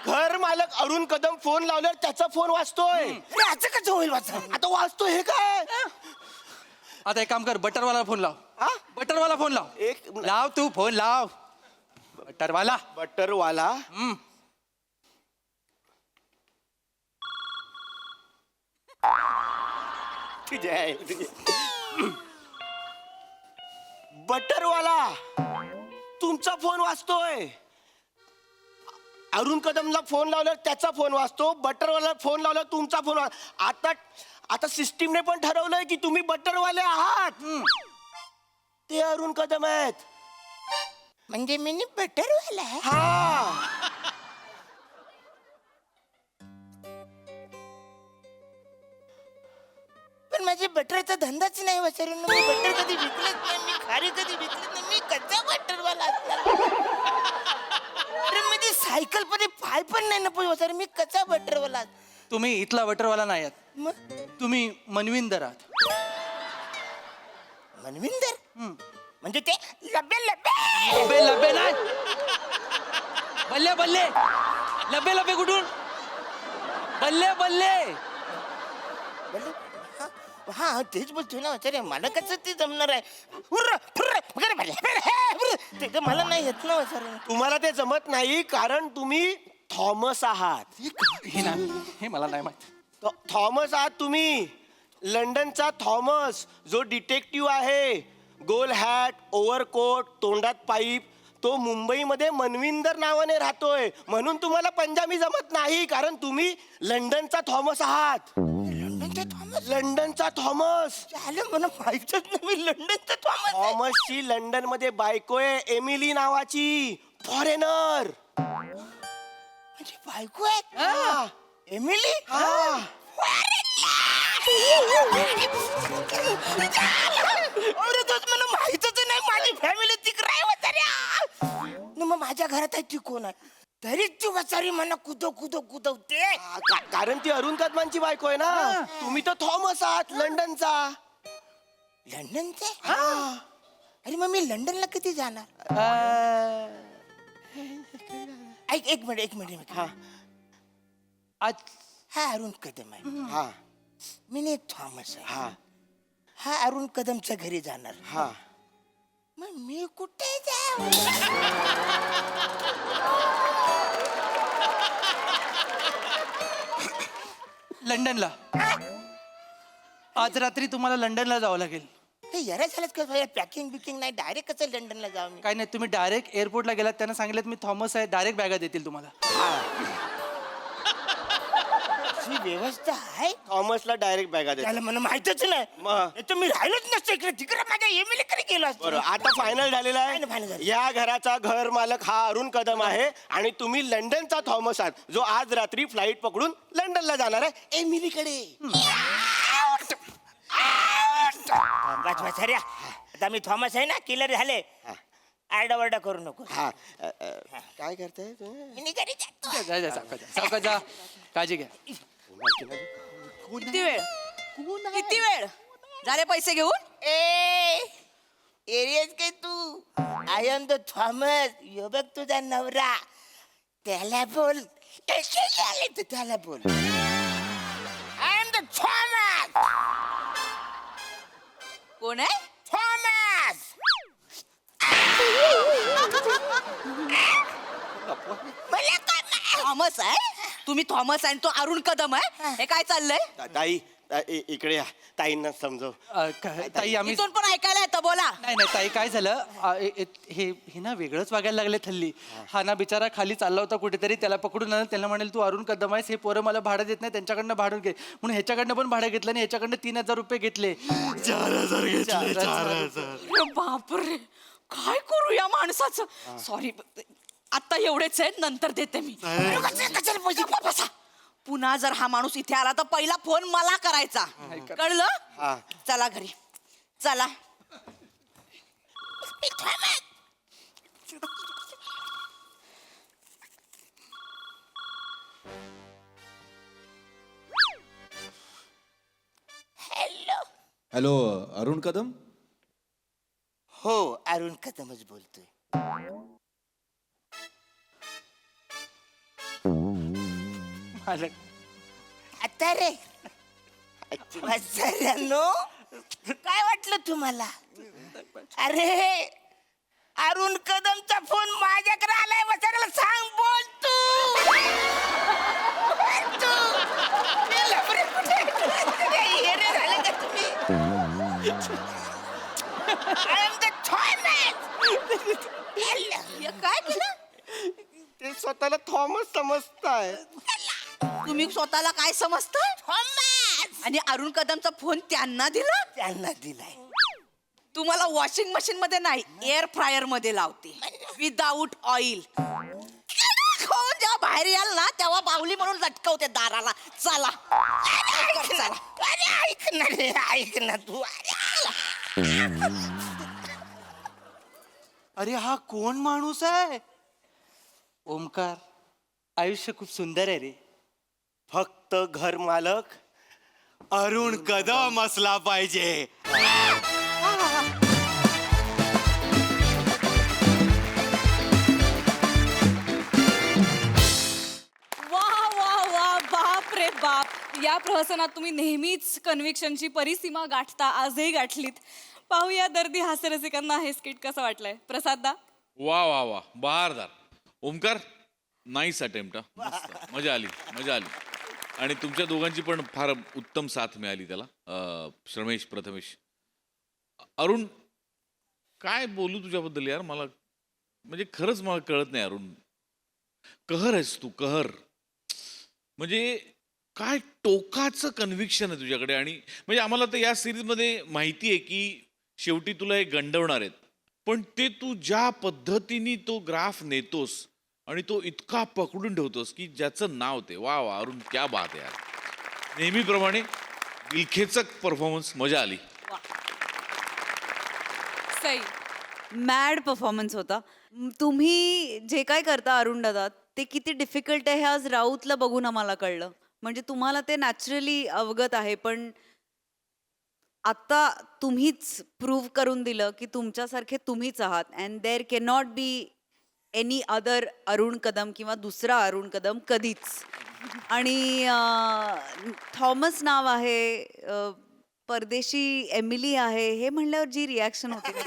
Speaker 10: घर मालक अरुण कदम फोन लावल्यावर त्याचा फोन वाजतोय.
Speaker 2: अरे असं कसं होईल वसाऱ्या?
Speaker 10: आता वाजतोय हे काय.
Speaker 6: आता एक काम कर. बटरवाला फोन लाव.
Speaker 10: हा?
Speaker 6: बटरवाला फोन लाव.
Speaker 10: एक
Speaker 6: लाव तू फोन लाव. बटरवाला.
Speaker 10: बटरवाला. बटरवाला, तुमचा फोन वाजतोय. अरुण कदमला फोन लावल्यावर त्याचा फोन वाजतो. बटरवाला फोन लावल्यावर तुमचा फोन आता आता सिस्टीमने पण ठरवलंय की तुम्ही बटरवाले आहात. ते अरुण कदम आहेत.
Speaker 2: म्हणजे मी बटरवाला आहे.
Speaker 10: हा.
Speaker 2: पण माझे बटरचा धंदाच नाही वसाऱ्या. मी बटर कधी विकलंच नाही. मी खारी कधी विकलंच नाही. मी कच्चा बटरवाला असणार. अरे म्हणजे सायकल मध्ये पाय पण नाही ना पण वसाऱ्या. मी कच्चा बटरवाला.
Speaker 6: तुम्ही इथला बटरवाला नाही आहात.
Speaker 2: मग
Speaker 6: तुम्ही मनविंदर आहात.
Speaker 2: मनविंदर म्हणजे ते लबे लबे
Speaker 6: लबे लबे नाही. बल्ले लबे लबे कुठून बल्ले बल्ले
Speaker 2: हा, हा तेच बोलतोय ना वाचारे मला कसं ते जमणार आहे हुर्र, फुर्र, वगैरे भले, भले, हे, हुर्र. ते तर मला नाही येत ना वाचारे
Speaker 10: तुम्हाला ते जमत नाही कारण तुम्ही थॉमस आहात.
Speaker 6: हे मला नाही माहित.
Speaker 10: थॉमस आहात तुम्ही, लंडनचा थॉमस जो डिटेक्टिव्ह आहे. गोल हॅट, ओव्हरकोट, तोंडात पाईप. तो मुंबईमध्ये मनविंदर नावाने राहतोय म्हणून तुम्हाला पंजाबी जमत नाही कारण तुम्ही लंडनचा थॉमस आहात.
Speaker 2: लंडनचा थॉमस
Speaker 10: लंडनचा थॉमस.
Speaker 2: झालं मला माहितच नाही मी लंडनचा थॉमस आहे.
Speaker 10: थॉमसची लंडन मध्ये बायको आहे एमिली नावाची, फॉरेनर.
Speaker 2: म्हणजे बायको आहे एमिली अरे तोच मला माहितच नाही माझी फॅमिली तिकडे आहे वचाऱ्या. मग माझ्या घरात आहे ती कोण आहे तरी ती वचारी मला कुदवते
Speaker 10: कारण ती अरुण कदमांची बायको आहे ना. तुम्ही तर थॉमस आहात लंडनचा.
Speaker 2: लंडनचे अरे मग मी लंडनला किती जाणार ऐक एक मिनिट
Speaker 10: हा
Speaker 6: आज
Speaker 2: हा अरुण कदम आहे
Speaker 10: हा
Speaker 2: मी नाही थॉमस आहे
Speaker 10: हा
Speaker 2: हा अरुण कदमच्या घरी जाणार
Speaker 10: हा.
Speaker 2: मग मी कुठे जाऊ
Speaker 6: लंडनला आज रात्री तुम्हाला लंडनला जावं लागेल.
Speaker 2: हे यारा झालं का पॅकिंग बिकिंग नाही डायरेक्ट कसं लंडनला जाऊ मी
Speaker 6: काही नाही तुम्ही डायरेक्ट एअरपोर्टला गेलात त्यांना सांगितलं मी थॉमस आहे डायरेक्ट बॅगा देतील तुम्हाला.
Speaker 2: ही व्यवस्था आहे
Speaker 10: थॉमसला डायरेक्ट बॅगा देतात.
Speaker 2: त्याला मला माहितच नाही
Speaker 10: मग?
Speaker 2: नाही तर मी राहिलोच नसतो इकडे तिकडे माझ्या एमिली कडे गेलो असतो
Speaker 10: बरं आता फायनल झालेला
Speaker 2: final
Speaker 10: आहे.
Speaker 2: झालं.
Speaker 10: या घराचा घर मालक हा अरुण कदम आहे आणि तुम्ही लंडनचा थॉमस आहात जो आज रात्री फ्लाईट पकडून लंडनला जाणार आहे एमिली कडे.
Speaker 2: वाचऱ्या आता मी थॉमस आहे ना किलर झाले आरडाओरडा करू नको
Speaker 10: हा काय करताय तुम्ही?
Speaker 2: मी घरी जातो
Speaker 6: जा, जा, सावकाश जा काळजी घ्या.
Speaker 1: किती वेळ झाले पैसे घेऊन
Speaker 2: एरियस काय तू आय एम द थॉमस यो बघ तुझा नवरा त्याला बोल आले तर त्याला बोल आय एम द थॉमस
Speaker 1: कोण आहे
Speaker 2: थॉमस मला काय
Speaker 1: थॉमस आहे तुम्ही थॉमस आहे आणि तो अरुण कदम आहे हे काय चाललंय
Speaker 10: ताई इकडे या. ताईंना समजव.
Speaker 6: ताई आम्ही
Speaker 1: इथून पण ऐकायला येतं बोला
Speaker 6: नाही नाही ताई काय झालं हे ना वेगळंच वागायला लागले हल्ली. हा ना बिचारा खाली चालला होता कुठेतरी त्याला पकडून आणलं त्यांना म्हणाल तू अरुण कदम आहेस हे पोरं मला भाडं देत नाही त्यांच्याकडनं भाडं घे म्हणून ह्याच्याकडनं पण भाडं घेतलं आणि ह्याच्याकडनं 3,000 रुपये घेतले.
Speaker 10: 4,000 घेतले 4,000.
Speaker 1: अरे बापरे काय करू या माणसाचं सॉरी आता एवढेच आहेत नंतर देते मी कशाला पैसे बसा पुन्हा जर हा माणूस इथे आला तर पहिला फोन मला करायचा कळलं चला घरी चला
Speaker 11: हॅलो अरुण कदम.
Speaker 2: हो अरुण कदमच बोलतोय आता रे वाचऱ्यांनो काय वाटलं तुम्हाला अरे अरुण कदमचा फोन माझ्याकडे आलाय वाचऱ्याला सांग बोल तू बोल तू. हे लफडे कुठे? हे येडे झाले का तुम्ही I am the Thomas.
Speaker 1: हे काय केलं
Speaker 10: ते स्वतःला थॉमस समजताय.
Speaker 1: तुम्ही स्वतःला काय समजता
Speaker 2: थॉमस
Speaker 1: आणि अरुण कदमचा फोन त्यांना दिला
Speaker 2: त्यांना दिलाय
Speaker 1: तुम्हाला वॉशिंग मशीन मध्ये नाही एअर फ्रायर मध्ये लावते विदाऊट ऑइल खाऊन जेव्हा बाहेर याल ना तेव्हा बाहुली म्हणून लटकवते दाराला चला चला
Speaker 2: अरे ऐक ना रे ऐक ना तू
Speaker 6: अरे हा कोण माणूस आहे. ओमकार आयुष्य खूप सुंदर आहे रे.
Speaker 10: फक्त घर मालक अरुण कदम असला पाहिजे.
Speaker 1: या प्रहसनात तुम्ही नेहमीच कन्व्हिक्शनची परिसीमा गाठता, आजही गाठलीत. पाहूया दर्दी हास्यरसिकांना हे स्किट कसं वाटलंय. प्रसाददा.
Speaker 7: वा वा वा बहारदार. Omkar nice attempt. मजा आली मजा आली. आणि तुमच्या दोघांची पण फार उत्तम साथ मिळाली त्याला. श्रमेश, प्रथमेश. अरुण, काय बोलू तुझ्याबद्दल यार. मला म्हणजे खरंच मला कळत नाही अरुण. कहर आहेस तू, कहर. म्हणजे काय टोकाचं कन्व्हिक्शन आहे तुझ्याकडे. आणि म्हणजे आम्हाला तर या सिरीजमध्ये माहिती आहे की शेवटी तुला हे गंडवणार आहेत, पण ते तू ज्या पद्धतीने तो ग्राफ नेतोस आणि तो इतका पकडून ठेवतोस की ज्याचं नाव ते. वा वा अरुण, क्या बात आहे यार. नेहमीप्रमाणे दिलखेचक परफॉर्मन्स. मजा आली.
Speaker 1: सई.
Speaker 8: मॅड परफॉर्मन्स होता. तुम्ही जे काय करता अरुण दादा ते किती डिफिकल्ट आहे हे आज राऊतला बघून आम्हाला कळलं. म्हणजे तुम्हाला ते नॅचरली अवगत आहे, पण आता तुम्हीच प्रूव्ह करून दिलं की तुमच्यासारखे तुम्हीच आहात. And there can not be any other Arun Kadam किंवा दुसरा अरुण कदम कधीच. आणि थॉमस नाव आहे, परदेशी एमिली आहे, हे म्हणल्यावर जी रिॲक्शन होती ना,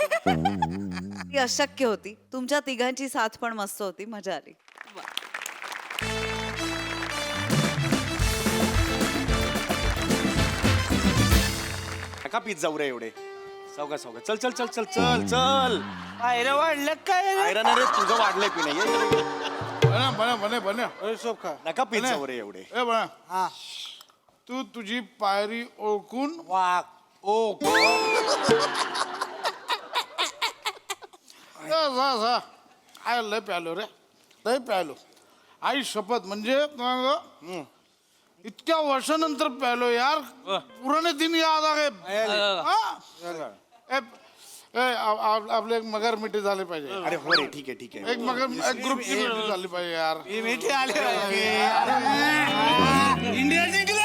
Speaker 8: ती अशक्य होती. तुमच्या तिघांची साथ पण मस्त होती. मजा आली.
Speaker 10: नका पीत जाऊ रे एवढे. सावका सावका. चल चल चल चल चल चल.
Speaker 2: आयरन वाढलं काय
Speaker 10: आयरन रे तुझं वाढलंय पिणे. नका पीत जाऊ रे एवढे.
Speaker 2: तू तुझी पायरी ओळखून
Speaker 10: वाक ओ
Speaker 2: आय लय प्यालो रे, लय प्यालो. आई शपथ. म्हणजे इतक्या वर्षानंतर प्यालो यार. पुराने दिन याद आ गए. आपले एक मगर मिठी झाले पाहिजे.
Speaker 10: अरे हो रे, ठीक आहे ठीक आहे.
Speaker 2: एक ग्रुपची मिठी झाली पाहिजे यार.
Speaker 10: मिठी आले.
Speaker 2: इंडिया जिंकली.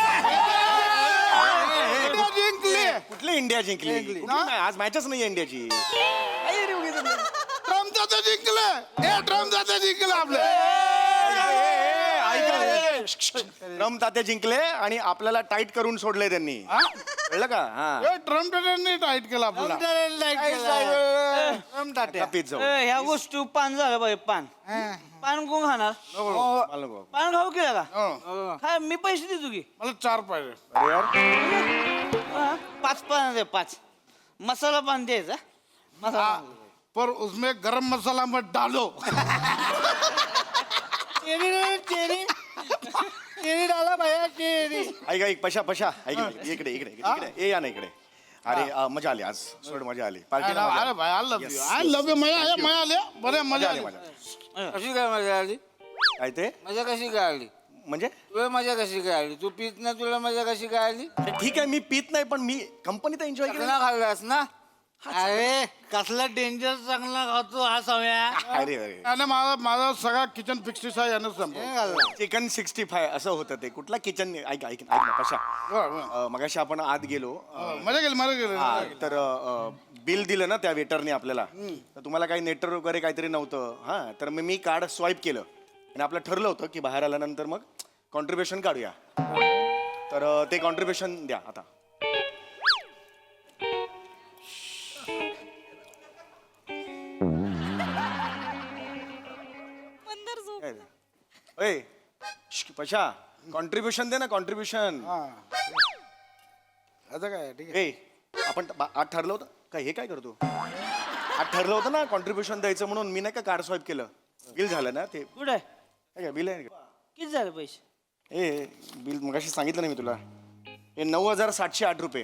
Speaker 10: कुठली इंडिया जिंकली? नाही, आज मॅचच नाही इंडियाची.
Speaker 2: ट्रम्प दादा जिंकले. ट्रम्प दादा जिंकले आपले.
Speaker 10: ट्रम्प तात्या जिंकले आणि आपल्याला टाईट करून सोडले त्यांनी. कळलं का? हा,
Speaker 2: ट्रम्प दादांनी टाईट केला आपल्याला.
Speaker 10: पीत जाऊ.
Speaker 6: ह्या गोष्टी पान झालं पाहिजे. पान पान कोण खाणार?
Speaker 10: मला नको.
Speaker 6: पान खाऊ केला का? काय मी पैसे देतो की.
Speaker 2: मला 4 पाहिजे.
Speaker 10: अरे यार,
Speaker 6: 5 पान दे. 5 मसाला पान द्यायचा. मसाला
Speaker 2: पर उसमें गरम मसाला मत डालो.
Speaker 6: चेरी डाला भैया चेरी.
Speaker 10: ऐक ऐक पशा पशा ऐक इकडे इकडे इकडे ये या ना इकडे. अरे मजा आली आज. सोड मजा आली. पार्टीला
Speaker 2: अरे भाई I love you. I love you. मजा आली. बरे मजा आली.
Speaker 6: कशी काय मजा आली?
Speaker 10: काय ते
Speaker 6: मजा कशी काय आली?
Speaker 10: म्हणजे
Speaker 6: तुला मजा कशी काय आली? तू पित ना, तुला मजा कशी काय आली?
Speaker 10: अरे ठीक आहे, मी पित नाही, पण मी कंपनीत एन्जॉय केलं.
Speaker 6: चांगला खाल्लास ना? अरे कसला डेंजर चांगला खातो हा सवया.
Speaker 10: अरे अरे
Speaker 2: आणि माझा सगळा किचन 65 यानं संपला.
Speaker 10: चिकन 65 असं होतं ते. कुठला किचन? ऐक ऐक ऐक ना कशा. मगाशी आपण आत गेलो.
Speaker 2: मजा गेली.
Speaker 10: हा, तर बिल दिलं ना त्या वेटरने आपल्याला. तर तुम्हाला काही नेटवर्क वगैरे काहीतरी नव्हतं. हा, तर मी कार्ड स्वाईप केलं आणि आपलं ठरलं होतं की बाहेर आल्यानंतर मग कॉन्ट्रीब्युशन काढूया. तर ते कॉन्ट्रीब्युशन द्या आता. ए पशा, कॉन्ट्रीब्युशन दे ना. कॉन्ट्रीब्युशन.
Speaker 2: आता काय ठीक आहे.
Speaker 10: ए आपण आज ठरलं होतं काय? हे काय करतो? आज ठरलं होतं ना कॉन्ट्रीब्युशन द्यायचं म्हणून. मी नाही का कार्ड स्वाईप केलं. बिल झालं ना ते.
Speaker 6: कुठे
Speaker 10: काय बिल आहे?
Speaker 6: किती झाले पैसे?
Speaker 10: ए बिल मगाशी सांगितलं नाही मी तुला. हे 9,708 रुपये.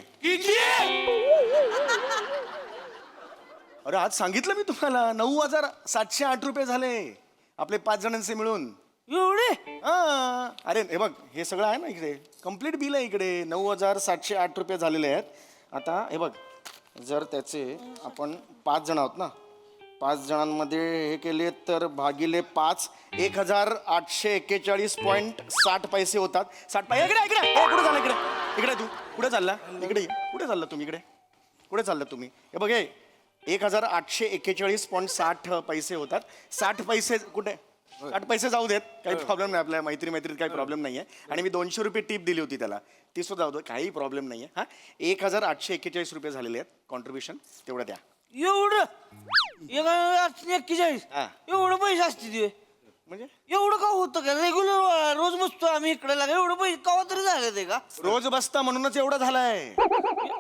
Speaker 10: अरे आज सांगितलं मी तुम्हाला. 9,708 रुपये झाले आपले 5 जणांचे मिळून.
Speaker 6: एवढे?
Speaker 10: हा, अरे हे बघ, हे सगळं आहे ना इकडे. कम्प्लीट बिल आहे इकडे. 9,708 रुपये झालेले आहेत. आता हे बघ, जर त्याचे आपण 5 जण आहोत ना, 5 जणांमध्ये हे केले तर भागिले 5 1,841.60 पैसे होतात. 60 पैसे. इकडे इकडे कुठे चालला? इकडे इकडे तू कुठे चालला? इकडे कुठे चालला तुम्ही? इकडे कुठे चालला तुम्ही? हे बघ, हे 1,841.60 पैसे होतात. 60 पैसे कुठे?
Speaker 9: साठ पैसे जाऊ देत, काही प्रॉब्लेम नाही, आपल्या मैत्रीत काही प्रॉब्लेम नाहीये. आणि मी 200 रुपये टिप दिली होती त्याला, ती सुद्धा जाऊ दे, काही प्रॉब्लेम नाहीये. हा 1841 रुपये झालेले आहेत कॉन्ट्रीब्युशन, तेवढं द्या.
Speaker 6: एवढं 41
Speaker 9: हा.
Speaker 6: एवढं पैसे असते ते
Speaker 9: म्हणजे
Speaker 6: एवढं का होतं का रेग्युलर रोज बसतो आम्ही इकडे लागा एवढं पैसे कवा तरी झालं ते का
Speaker 9: रोज बसता म्हणूनच एवढं झालंय.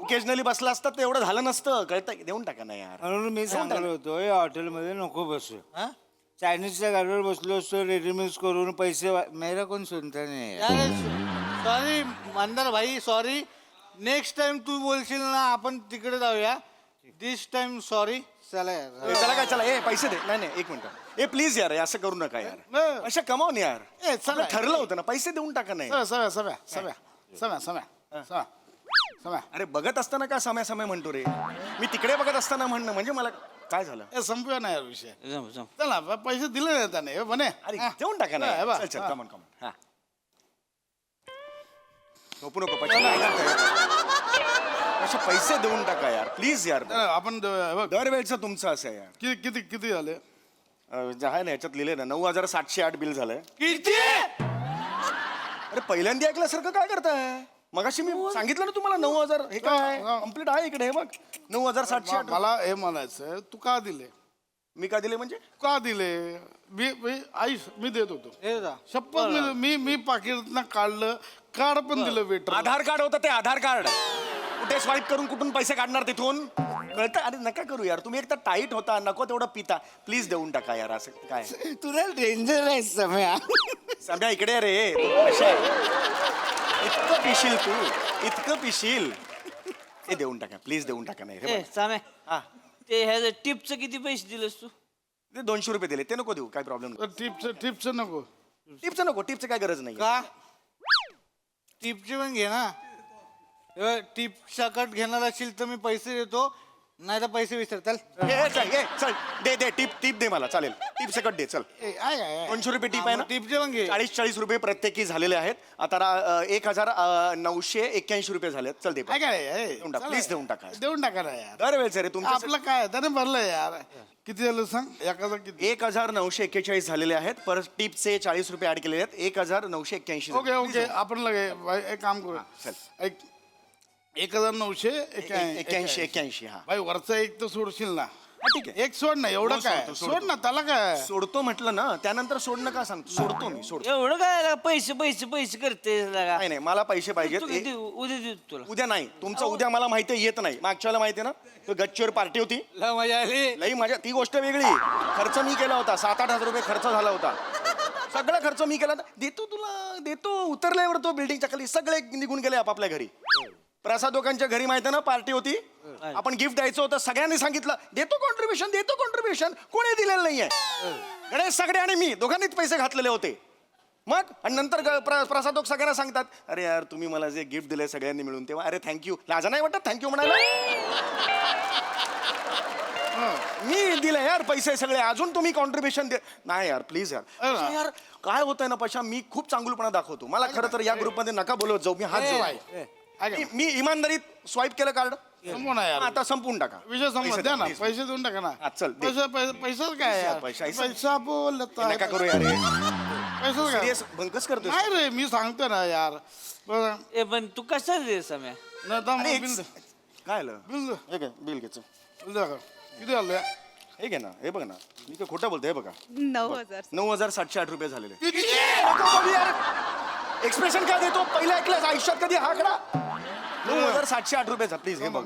Speaker 9: ओकेजनली बसला असता तर एवढं झालं नसतं. कळतं, देऊन टाका ना यार.
Speaker 12: म्हणून मी सांगलो होतो या हॉटेलमध्ये नको बसू. चायनीजच्या गाडीवर बसलो असतो रेडीमेड करून पैसे मेरा कोण सुनता नाही.
Speaker 13: सॉरी मंदार भाई, सॉरी. नेक्स्ट टाइम तू बोलशील ना आपण तिकडे जाऊया. दिस टाइम सॉरी. चला यार.
Speaker 9: चला काय, चला ए पैसे दे. नाही एक मिनिट, ए प्लीज यार, असं करू नका यार. असं कमावून यार, आपलं ठरलं होतं ना, पैसे देऊन टाका. नाही अरे बघत असताना का समय म्हणतो रे मी, तिकडे बघत असताना म्हणणं म्हणजे मला काय झालं.
Speaker 13: संपूया ना यार विषय. चला पैसे दिले नाही त्याने म्हणे.
Speaker 9: अरे देऊन टाका ना. चल चल, कमन हा. झोपू नको, असे पैसे देऊन टाका यार प्लीज यार.
Speaker 13: आपण
Speaker 9: दरवेळचं तुमचं असं आहे यार.
Speaker 13: किती किती झाले?
Speaker 9: आहे ना याच्यात लिहिले ना 9708 बिल झालंय.
Speaker 13: किती?
Speaker 9: अरे पहिल्यांदा ऐकल्यासारखं काय करताय? मगाशी मी सांगितलं ना तुम्हाला 9000. हे काय कम्प्लीट आहे इकडे, हे बघ 9708.
Speaker 13: मला हे म्हणायचं तू का दिले?
Speaker 9: मी का दिले म्हणजे?
Speaker 13: का दिले? मी देत होतो शपथ. मी पाकिटातनं काढलं, कार्ड पण दिलं वेटर.
Speaker 9: आधार कार्ड होतं ते, आधार कार्ड. कुठे स्वाईप करून कुठून पैसे काढणार तिथून? कळतं? अरे नका करू यार, तुम्ही एकतर टाईट होता, नको तेवढं पिता. प्लीज देऊन टाका यार. असं काय
Speaker 12: तुला डेंजर आहे सम्या.
Speaker 9: सध्या इकडे रे, कशा आहे? इतकं पिशील तू, इतकं पिशील. हे देऊन टाका प्लीज, देऊन टाका. नाही रे
Speaker 6: सामे
Speaker 9: हा,
Speaker 6: ते ह्याचं टिपचं किती पैसे दिलेस तू?
Speaker 9: ते 200 रुपये दिले, ते नको देऊ, काय प्रॉब्लेम नाही.
Speaker 13: टिप्स नको.
Speaker 9: टिपचं नको, टिपचं काय गरज नाही.
Speaker 13: का? टिपची पण घे ना. टिप सकट घेणार असेल तर मी पैसे देतो, नाही तर पैसे विसर. चल
Speaker 9: चल दे टिप दे मला, चालेल. टिप सकट दे, चल. 200 रुपये टिप आहे ना.
Speaker 13: टिपचे पण घे.
Speaker 9: 40 रुपये प्रत्येकी झालेले आहेत. आता 1981 रुपये झाले. चल दे प्लीज, देऊन टाका.
Speaker 13: देऊन टाका ना यार.
Speaker 9: दरवेळेस रे तुमचं
Speaker 13: आपलं काय त्याने भरलं यार. किती झालं सांग? एखादा किती?
Speaker 9: 1941 झालेले आहेत. परत टिपचे 40 रुपये ऍड केलेले आहेत. 1981.
Speaker 13: ओके आपण लगे एक काम करू.
Speaker 9: चल.
Speaker 13: 1981.
Speaker 9: हा
Speaker 13: भाई वरचा एक तर सोडशील ना.
Speaker 9: ठीक आहे.
Speaker 13: एक सोड ना, एवढं काय सोड ना, त्याला काय.
Speaker 9: सोडतो म्हटलं ना, त्यानंतर सोडणं का सांगतो? सोडतो मी, सोडतो.
Speaker 6: एवढं काय पैसे पैसे पैसे करते लागा?
Speaker 9: नाही मला पैसे पाहिजेत.
Speaker 6: उद्या देतो तुला.
Speaker 9: उद्या नाही, तुमचं उद्या मला माहिती येत नाही. मागच्याला माहिती आहे ना, तो गच्चीवर पार्टी होती,
Speaker 6: मजा आली.
Speaker 9: लई माझ्या, ती गोष्ट वेगळी. खर्च मी केला होता, 7-8 हजार रुपये खर्च झाला होता. सगळा खर्च मी केला. देतो तुला, देतो. उतरल्यावर तो बिल्डिंगच्या खाली सगळे निघून गेले आपापल्या घरी. प्रसाद लोकांच्या घरी माहिती ना पार्टी होती, आपण गिफ्ट द्यायचं होतं. सगळ्यांनी सांगितलं देतो कॉन्ट्रीब्युशन, कोणी दिलेलं नाहीये. गणेश सगळे आणि मी दोघांनीच पैसे घातलेले होते. मग आणि नंतर प्रसादोक सगळ्यांना सांगतात, अरे यार तुम्ही मला जे गिफ्ट दिले सगळ्यांनी मिळून, तेव्हा अरे थँक्यू. लाजा नाही वाटत थँक्यू म्हणायला? मी दिले यार पैसे सगळे, अजून तुम्ही कॉन्ट्रीब्युशन दे. नाही यार प्लीज यार. यार काय होतंय ना पशा, मी खूप चांगुलपणा दाखवतो. मला खरं तर या ग्रुपमध्ये नका बोलवत जाऊ. मी हात जोड. मी इमानदारीत स्वाईप केलं कार्ड,
Speaker 13: संपूर्ण यार.
Speaker 9: आता संपून टाका
Speaker 13: विषय संपला. द्या ना पैसे देऊन टाका ना.
Speaker 9: चल दे.
Speaker 13: पैसा काय यार? पैसा बोलत
Speaker 9: नका करू यार.
Speaker 13: पैसा काय?
Speaker 9: सिरियस भंकस करतोय.
Speaker 13: नाही रे, मी सांगतो ना यार.
Speaker 6: ए पण तू कशाला दे सम्या?
Speaker 9: अरे,
Speaker 13: बिल
Speaker 9: काय आलं?
Speaker 13: बिल
Speaker 9: हे घे, बिल घ्यायचं.
Speaker 13: किती आलं?
Speaker 9: हे घे ना, हे बघ ना, मी काय खोटं बोलतोय. हे बघा
Speaker 8: 9,000
Speaker 9: रुपये झालेले. एक्सप्रेशन काय देतो? पहिला ऐकलं आयुष्यात कधी हा आकडा? 9,708 रुपयाचा. प्लीज हे बघ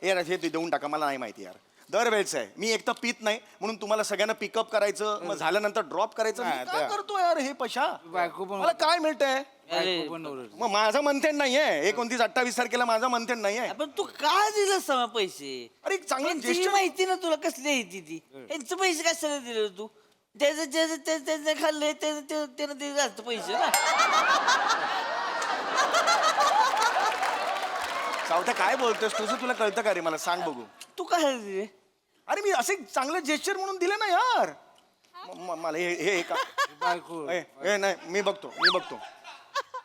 Speaker 9: हे देऊन टाका. मला नाही माहिती यार, दरवेळेच आहे. मी एक तर पित नाही म्हणून तुम्हाला सगळ्यांना पिकअप करायचं, मग झाल्यानंतर ड्रॉप करायचं. मी काय करतो यार हे पशा? मला काय मिळतंय? मग माझं मंथन नाहीये. 29-28 तारखेला माझं मंथन नाहीये.
Speaker 6: पण तू काय दिलं समा पैसे?
Speaker 9: अरे चांगलं
Speaker 6: त्यांची
Speaker 9: gesture-
Speaker 6: माहिती ना तुला कसली आहे ती. त्यांचे पैसे कशाला दिले तू? त्याचं खाल्ले त्यानं ते जास्त पैसे ना.
Speaker 9: सावत्या काय बोलतोस तुझं? तुला कळतं का रे? मला सांग बघू.
Speaker 6: तू काय दिले?
Speaker 9: अरे मी असे चांगले जेस्चर म्हणून दिले ना यार. मला हे का हे नाही, मी बघतो.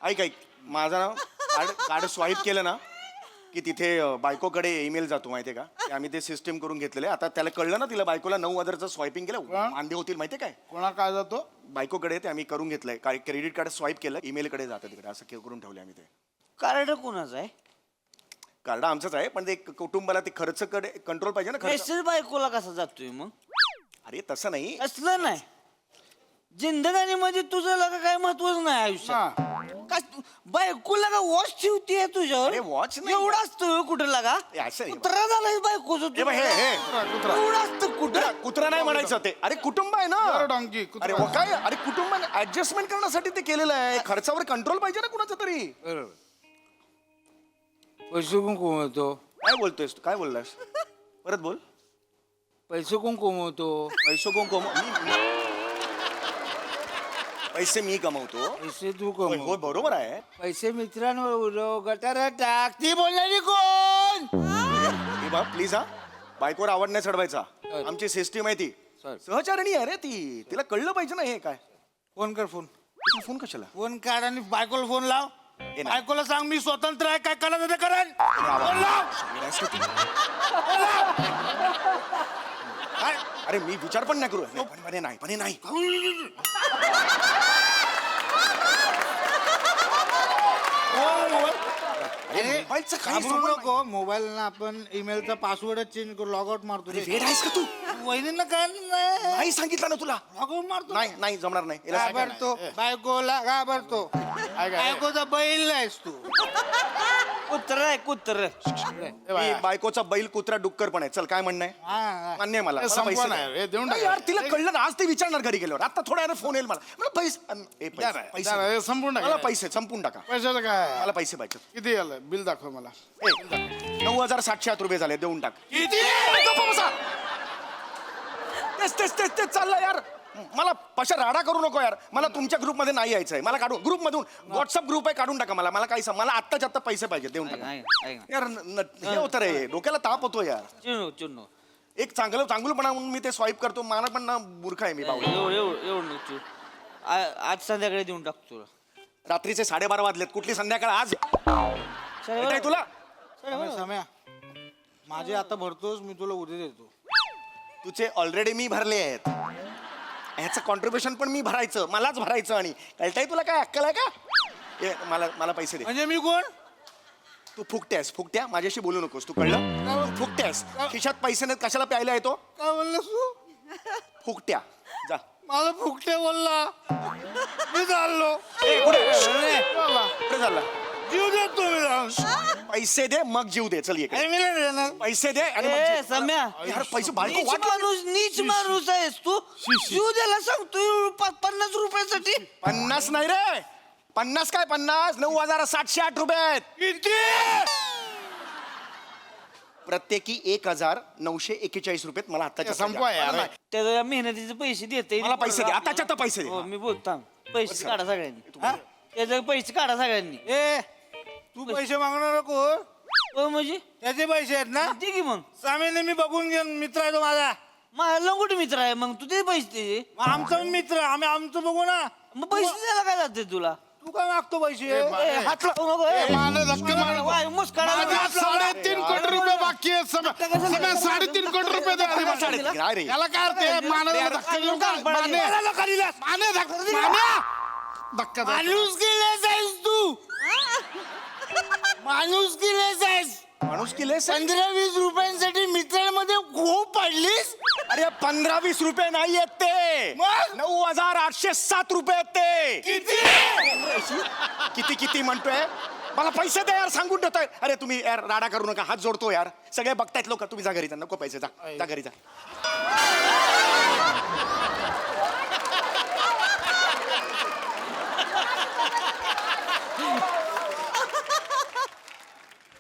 Speaker 9: ऐक माझं नाव कार्ड स्वाईप केलं ना की तिथे बायकोकडे ईमेल जातो माहितीये का ते आम्ही ते सिस्टीम करून घेतलेले आता त्याला कळलं ना तिला बायकोला 9,000चं स्वायपिंग केलं वांदे होतील माहितीये काय
Speaker 13: कोणा काय जातो
Speaker 9: बायकोकडे ते आम्ही करून घेतलंय काय क्रेडिट कार्ड स्वाईप केलं ईमेलकडे जातं तिकडे असं करून ठेवले आम्ही ते
Speaker 12: कार्ड कोणाचं आहे
Speaker 9: कार्ड आमचंच आहे पण ते कुटुंबाला ते खर्च कडे कंट्रोल पाहिजे ना खर्च
Speaker 12: मेसेज बायकोला कसा जातोय मग
Speaker 9: अरे तसं नाही
Speaker 12: असलं नाही जिंदगानीमध्ये तुझं लगा काय महत्वच नाही आयुष्यात काय बायकोला का वॉच ठेवतीये तुझ्यावर
Speaker 9: अरे watch नाही.
Speaker 12: एवढं असतं कुठं लागा
Speaker 9: हे असं आहे.
Speaker 12: कुत्रा झालाय बायकोचं
Speaker 9: हे बघ, हे
Speaker 12: एवढं असतं कुठं
Speaker 9: कुत्रा नाही म्हणायचं ते अरे कुटुंब आहे ना
Speaker 13: डॉंकी
Speaker 9: अरे हो काय अरे कुटुंब ऍडजस्टमेंट करण्यासाठी ते केलेलं आहे खर्चावर कंट्रोल पाहिजे ना कुणाचा तरी
Speaker 12: पैसे कोण कमवतो
Speaker 9: काय बोलतोयस तू काय बोललास परत बोल
Speaker 12: पैसे कोण कमवतो
Speaker 9: पैसे कोण पैसे मी कमवतो
Speaker 12: पैसे तू
Speaker 9: होय
Speaker 12: कमव
Speaker 9: होय, बरोबर आहे
Speaker 12: पैसे मित्रांवर उडव गटारात टाक ती बोलणारी कोण
Speaker 9: हे बा प्लीज हा बायकोवर आवड नाही चढवायचा आमची सिस्टीम आहे ती सहचारिणी आहे रे ती तिला कळलं पाहिजे ना हे काय
Speaker 13: फोन कर फोन
Speaker 9: फोन कशाला
Speaker 13: फोन काढ आणि बायकोला फोन लाव
Speaker 9: नाही.
Speaker 13: बायकोला सांग मी स्वतंत्र आहे काय करायचं ते करेन फोन लाव.
Speaker 9: अरे मी विचार पण नाही करू नाही पण हे नाही मोबाईलचं काही
Speaker 13: घाबरू
Speaker 9: संबंध
Speaker 13: नको मोबाईल ना आपण ईमेलचा पासवर्ड चेंज करू लॉग आउट मारतो
Speaker 9: नाही. वेड आहेस का तू
Speaker 13: वहिनींना काय नाही
Speaker 9: नाही सांगितलं ना तुला
Speaker 13: लॉग आउट मारतो
Speaker 9: नाही नाही जमणार नाही याला सांगा ना.
Speaker 13: घाबरतो बायकोला घाबरतो बायकोचा बैल नाहीस तू
Speaker 12: कुत्र आहे कुत्र
Speaker 9: मी बायकोचा बैल कुत्रा डुक्कर पण आहे चल काय म्हणणं आहे मान्य आहे मला मला पैसे द्या. नाही यार तिला कळलं ना आज ते विचारणार घरी गेल्यावर आता थोड्या वेळाने फोन येईल मला पैसे
Speaker 13: संपूर्ण
Speaker 9: मला पैसे संपून टाका
Speaker 13: पैशाचं काय
Speaker 9: मला पैसे पाहिजे
Speaker 13: किती आलं बिल दाखव मला
Speaker 9: 9,708 रुपये झाले देऊन टाक गप्प बसा. तेच चाललं यार मला पशा राडा करू नको यार मला तुमच्या ग्रुपमध्ये नाही यायचंय मला काढून ग्रुपमधून व्हॉट्सअप ग्रुप आहे काढून टाका मला काही मला आत्ताच्या आत्ता पैसे पाहिजे देऊन टाका यार हे होतं रे डोक्याला ताप होतो यार
Speaker 12: चुनो
Speaker 9: एक चांगलंपणा म्हणून मी ते स्वाईप करतो मला पण ना मूर्ख आहे मी बावळा
Speaker 12: आज संध्याकाळी देऊन टाकतो तुला
Speaker 9: रात्रीचे 12:30 वाजलेत कुठली संध्याकाळ आज काय तुला
Speaker 13: सम्या माझे आता भरतोस मी तुला उद्या देतो
Speaker 9: तुझे ऑलरेडी मी भरले आहेत ह्याचं कॉन्ट्रीब्युशन पण मी भरायचं मलाच भरायचं आणि कळतंय तुला काय अक्कल आहे का मला पैसे दे
Speaker 13: म्हणजे मी कोण
Speaker 9: तू फुकट्या माझ्याशी बोलू नकोस तू कळलं तू फुकट्यास खिशात पैसे नाहीत कशाला प्यायला येतो
Speaker 13: काय बोललास तू
Speaker 9: फुकट्या जा
Speaker 13: मला फुकटे बोलला मी चाललो
Speaker 9: कुठे झाला
Speaker 13: जीव देतो मी जाऊन
Speaker 9: पैसे दे मग जीव दे चल ये
Speaker 13: अरे मी नाही देणार.
Speaker 9: पैसे दे आणि मग जीव.
Speaker 12: सम्या
Speaker 9: यार पैसे बायको
Speaker 12: नीच
Speaker 9: वाटलं
Speaker 12: माणूस नीच माणूस आहेस तू शिव द्यायला सांगतो 50 रुपयासाठी
Speaker 9: 50 नाही रे 50 काय 50 9,708 रुपये आहेत
Speaker 13: किती
Speaker 9: प्रत्येकी 1,941 रुपयेत मला आत्ताच्या
Speaker 13: संपवा यार.
Speaker 9: नाही.
Speaker 12: त्याच्या मेहनतीचे पैसे देते
Speaker 9: मला पैसे दे आताच्या आता पैसे दे
Speaker 12: हो मी बोलतो पैसे काढा सगळ्यांनी हा? त्याचे पैसे काढा सगळ्यांनी
Speaker 13: ए तू पैसे मागणार नको
Speaker 12: हो म्हणजे
Speaker 13: त्याचे पैसे आहेत ना
Speaker 12: दे की मग
Speaker 13: सामीने मी बघून घेऊन मित्र आहे तो माझा
Speaker 12: माझा लंगोटी मित्र आहे मग तू ते पैसे दे
Speaker 13: मग आमचा पण मित्र आम्ही आमचं बघू ना
Speaker 12: मग पैसे द्यायला काय जाते तुला
Speaker 13: तू काय मागतो पैसे
Speaker 12: ए, हात लावू नको, ए. वाय, मुस्कान आलं.
Speaker 13: 3.5 कोटी रुपये बाकी आहेत 3.5 कोटी रुपये द्या आधी मला.
Speaker 9: साडेतीन, काय रे?
Speaker 13: याला काय अर्थ आहे? मानाला धक्का देऊ का? माने. माने धक्का द्या. माणूस गेले जाईस तू माणूस गेले जाईस
Speaker 9: माणूस केले
Speaker 13: 15-20 रुपयांसाठी मित्रांमध्ये खूप पडलीस
Speaker 9: अरे 15-20 रुपये नाही आहेत ते
Speaker 13: मग?
Speaker 9: 9,807 रुपये आहेत ते किती म्हणतोय मला पैसे द्या यार सांगून देतोय अरे तुम्ही यार राडा करू नका हात जोडतो यार सगळे बघतायत लोक तुम्ही जा घरी जा नको पैसे जा घरी जा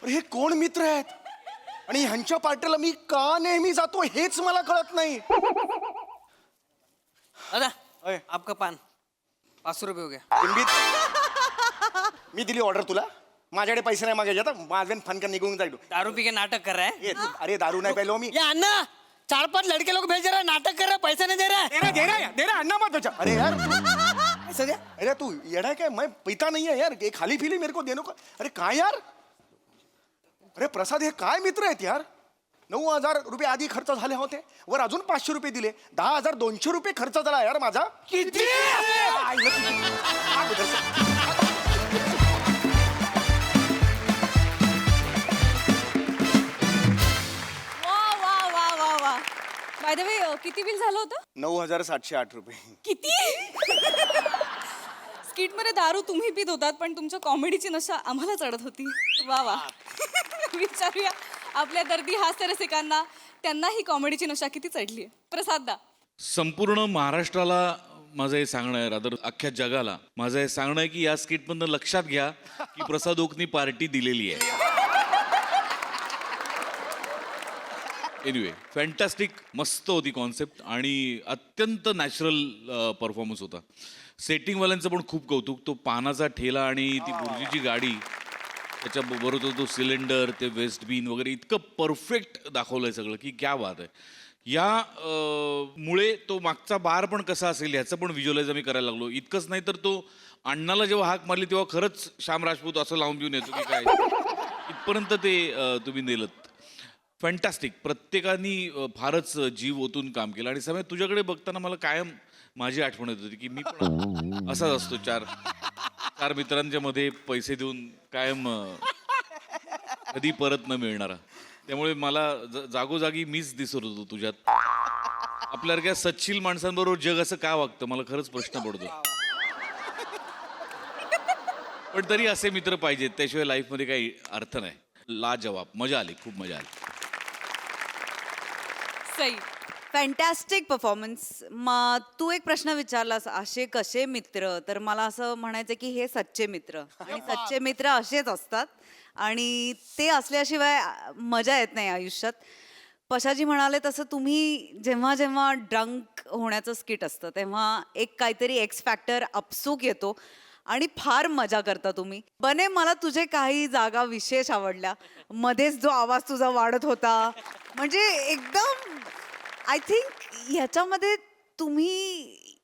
Speaker 9: अरे हे कोण मित्र आहेत आणि ह्यांच्या पार्टीला मी का नेहमी जातो हेच मला कळत नाही
Speaker 6: दादा
Speaker 9: अय.
Speaker 6: आपका पान 500 रुपये हो गया
Speaker 9: इनबीत मी दिली ऑर्डर तुला माझ्याकडे पैसे नाही मागायचे आता माझ्यान फनका निघून जाईल
Speaker 6: दारू पी के नाटक कर रहा है
Speaker 9: अरे दारू नहीं पहलो मी
Speaker 6: ये अन्ना 4-5 लड़के लोग भेज रहा है नाटक कर रहा है पैसा नहीं दे रहा है
Speaker 9: दे रहा अन्ना मत बचा अरे यार
Speaker 6: पैसा दे
Speaker 9: अरे तू येड़ा है क्या मैं पीता नहीं है यार एक खाली पीली मेरे को देने को अरे कहाँ यार अरे प्रसाद, हे काय मित्र आहेत यार. 9,000 रुपये आधी खर्च झाले होते, वर अजून 500 रुपये दिले. 10,200 रुपये खर्च झाला यार माझा.
Speaker 2: किती
Speaker 1: वा वा वा वा वा. बाय द वे किती बिल झालं होतं?
Speaker 9: 9,708 रुपये.
Speaker 1: किती? स्किट मध्ये दारू तुम्ही पित होतात पण तुमच्या कॉमेडीची नशा आम्हाला चढत होती. वा वा. विचारूया आपल्या दर्दी हास्य रसिकांना, त्यांना ही कॉमेडीची नशा किती चढली आहे. प्रसाद दा.
Speaker 7: संपूर्ण महाराष्ट्राला माझं हे सांगणं आहे, रादर अख्ख्या जगाला माझं हे सांगणं आहे की या स्किटमधनं लक्षात घ्या की प्रसाद ओकनी पार्टी दिलेली आहे. एनिवे, फॅन्टॅस्टिक, मस्त होती कॉन्सेप्ट आणि अत्यंत नॅचरल परफॉर्मन्स होता. सेटिंगवाल्यांचं पण खूप कौतुक. तो पानाचा ठेला आणि ती बुर्जीची गाडी, त्याच्याबरोबर तो सिलेंडर, ते वेस्ट बीन वगैरे इतकं परफेक्ट दाखवलंय सगळं की क्या बात आहे. या मुळे तो मागचा बार पण कसा असेल ह्याचं पण व्हिज्युअलाइज आम्ही करायला लागलो. इतकंच नाही तर तो अण्णाला जेव्हा हाक मारली तेव्हा खरंच श्याम राजपूत असं लावून घेऊन येतो की काय, इथपर्यंत ते तुम्ही नेलत. फॅन्टॅस्टिक. प्रत्येकाने फारच जीव ओतून काम केलं. आणि समय तुझ्याकडे बघताना मला कायम माझी आठवण येत होती की मी पण असाच असतो, चार मित्रांच्या मध्ये पैसे देऊन कायम कधी परत न मिळणारा. त्यामुळे मला जागोजागी मीच दिसत होतो तुझ्यात. आपल्यासारख्या सच्शील माणसांबरोबर जग असं का वागतं, मला खरंच प्रश्न पडतो. पण तरी असे मित्र पाहिजेत, त्याशिवाय लाईफमध्ये काही अर्थ नाही. लाजवाब, मजा आली, खूप मजा आली.
Speaker 1: सई.
Speaker 8: Fantastic performance. मग तू एक प्रश्न विचारलास, असे कसे मित्र, तर मला असं म्हणायचं की हे सच्चे मित्र, आणि सच्चे मित्र असेच असतात आणि ते असल्याशिवाय मजा येत नाही आयुष्यात. पशाजी म्हणाले तसं तुम्ही जेव्हा जेव्हा ड्रंक होण्याचं स्किट असतं तेव्हा एक काहीतरी एक्स फॅक्टर अपसूक येतो आणि फार मजा करता तुम्ही. बने, मला तुझे काही जागा विशेष आवडल्या. मध्येच जो आवाज तुझा वाढत होता, म्हणजे एकदम आय थिंक ह्याच्यामध्ये तुम्ही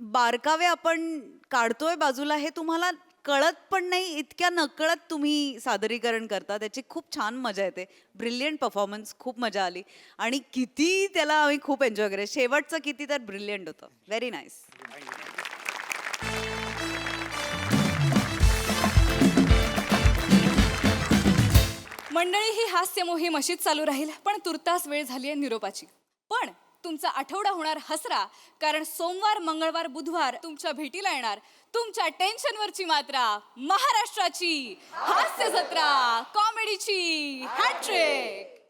Speaker 8: बारकावे आपण काढतोय बाजूला, हे तुम्हाला कळत पण नाही, इतक्या नकळत तुम्ही सादरीकरण करता. त्याची खूप छान मजा येते. ब्रिलियंट परफॉर्मन्स, खूप मजा आली. आणि किती त्याला आम्ही खूप एन्जॉय केलं. शेवटचं किती तर ब्रिलियंट होतं. Very nice.
Speaker 1: मंडळी, ही हास्य मोहीम अशीच चालू राहील, पण तुर्तास वेळ झाली आहे निरोपाची. पण तुमचा आठवडा होणार हसरा, कारण सोमवार, मंगळवार, बुधवार तुमच्या भेटीला येणार तुमच्या टेन्शनवरची मात्रा, महाराष्ट्राची हास्य जत्रा, कॉमेडीची हॅट्रिक.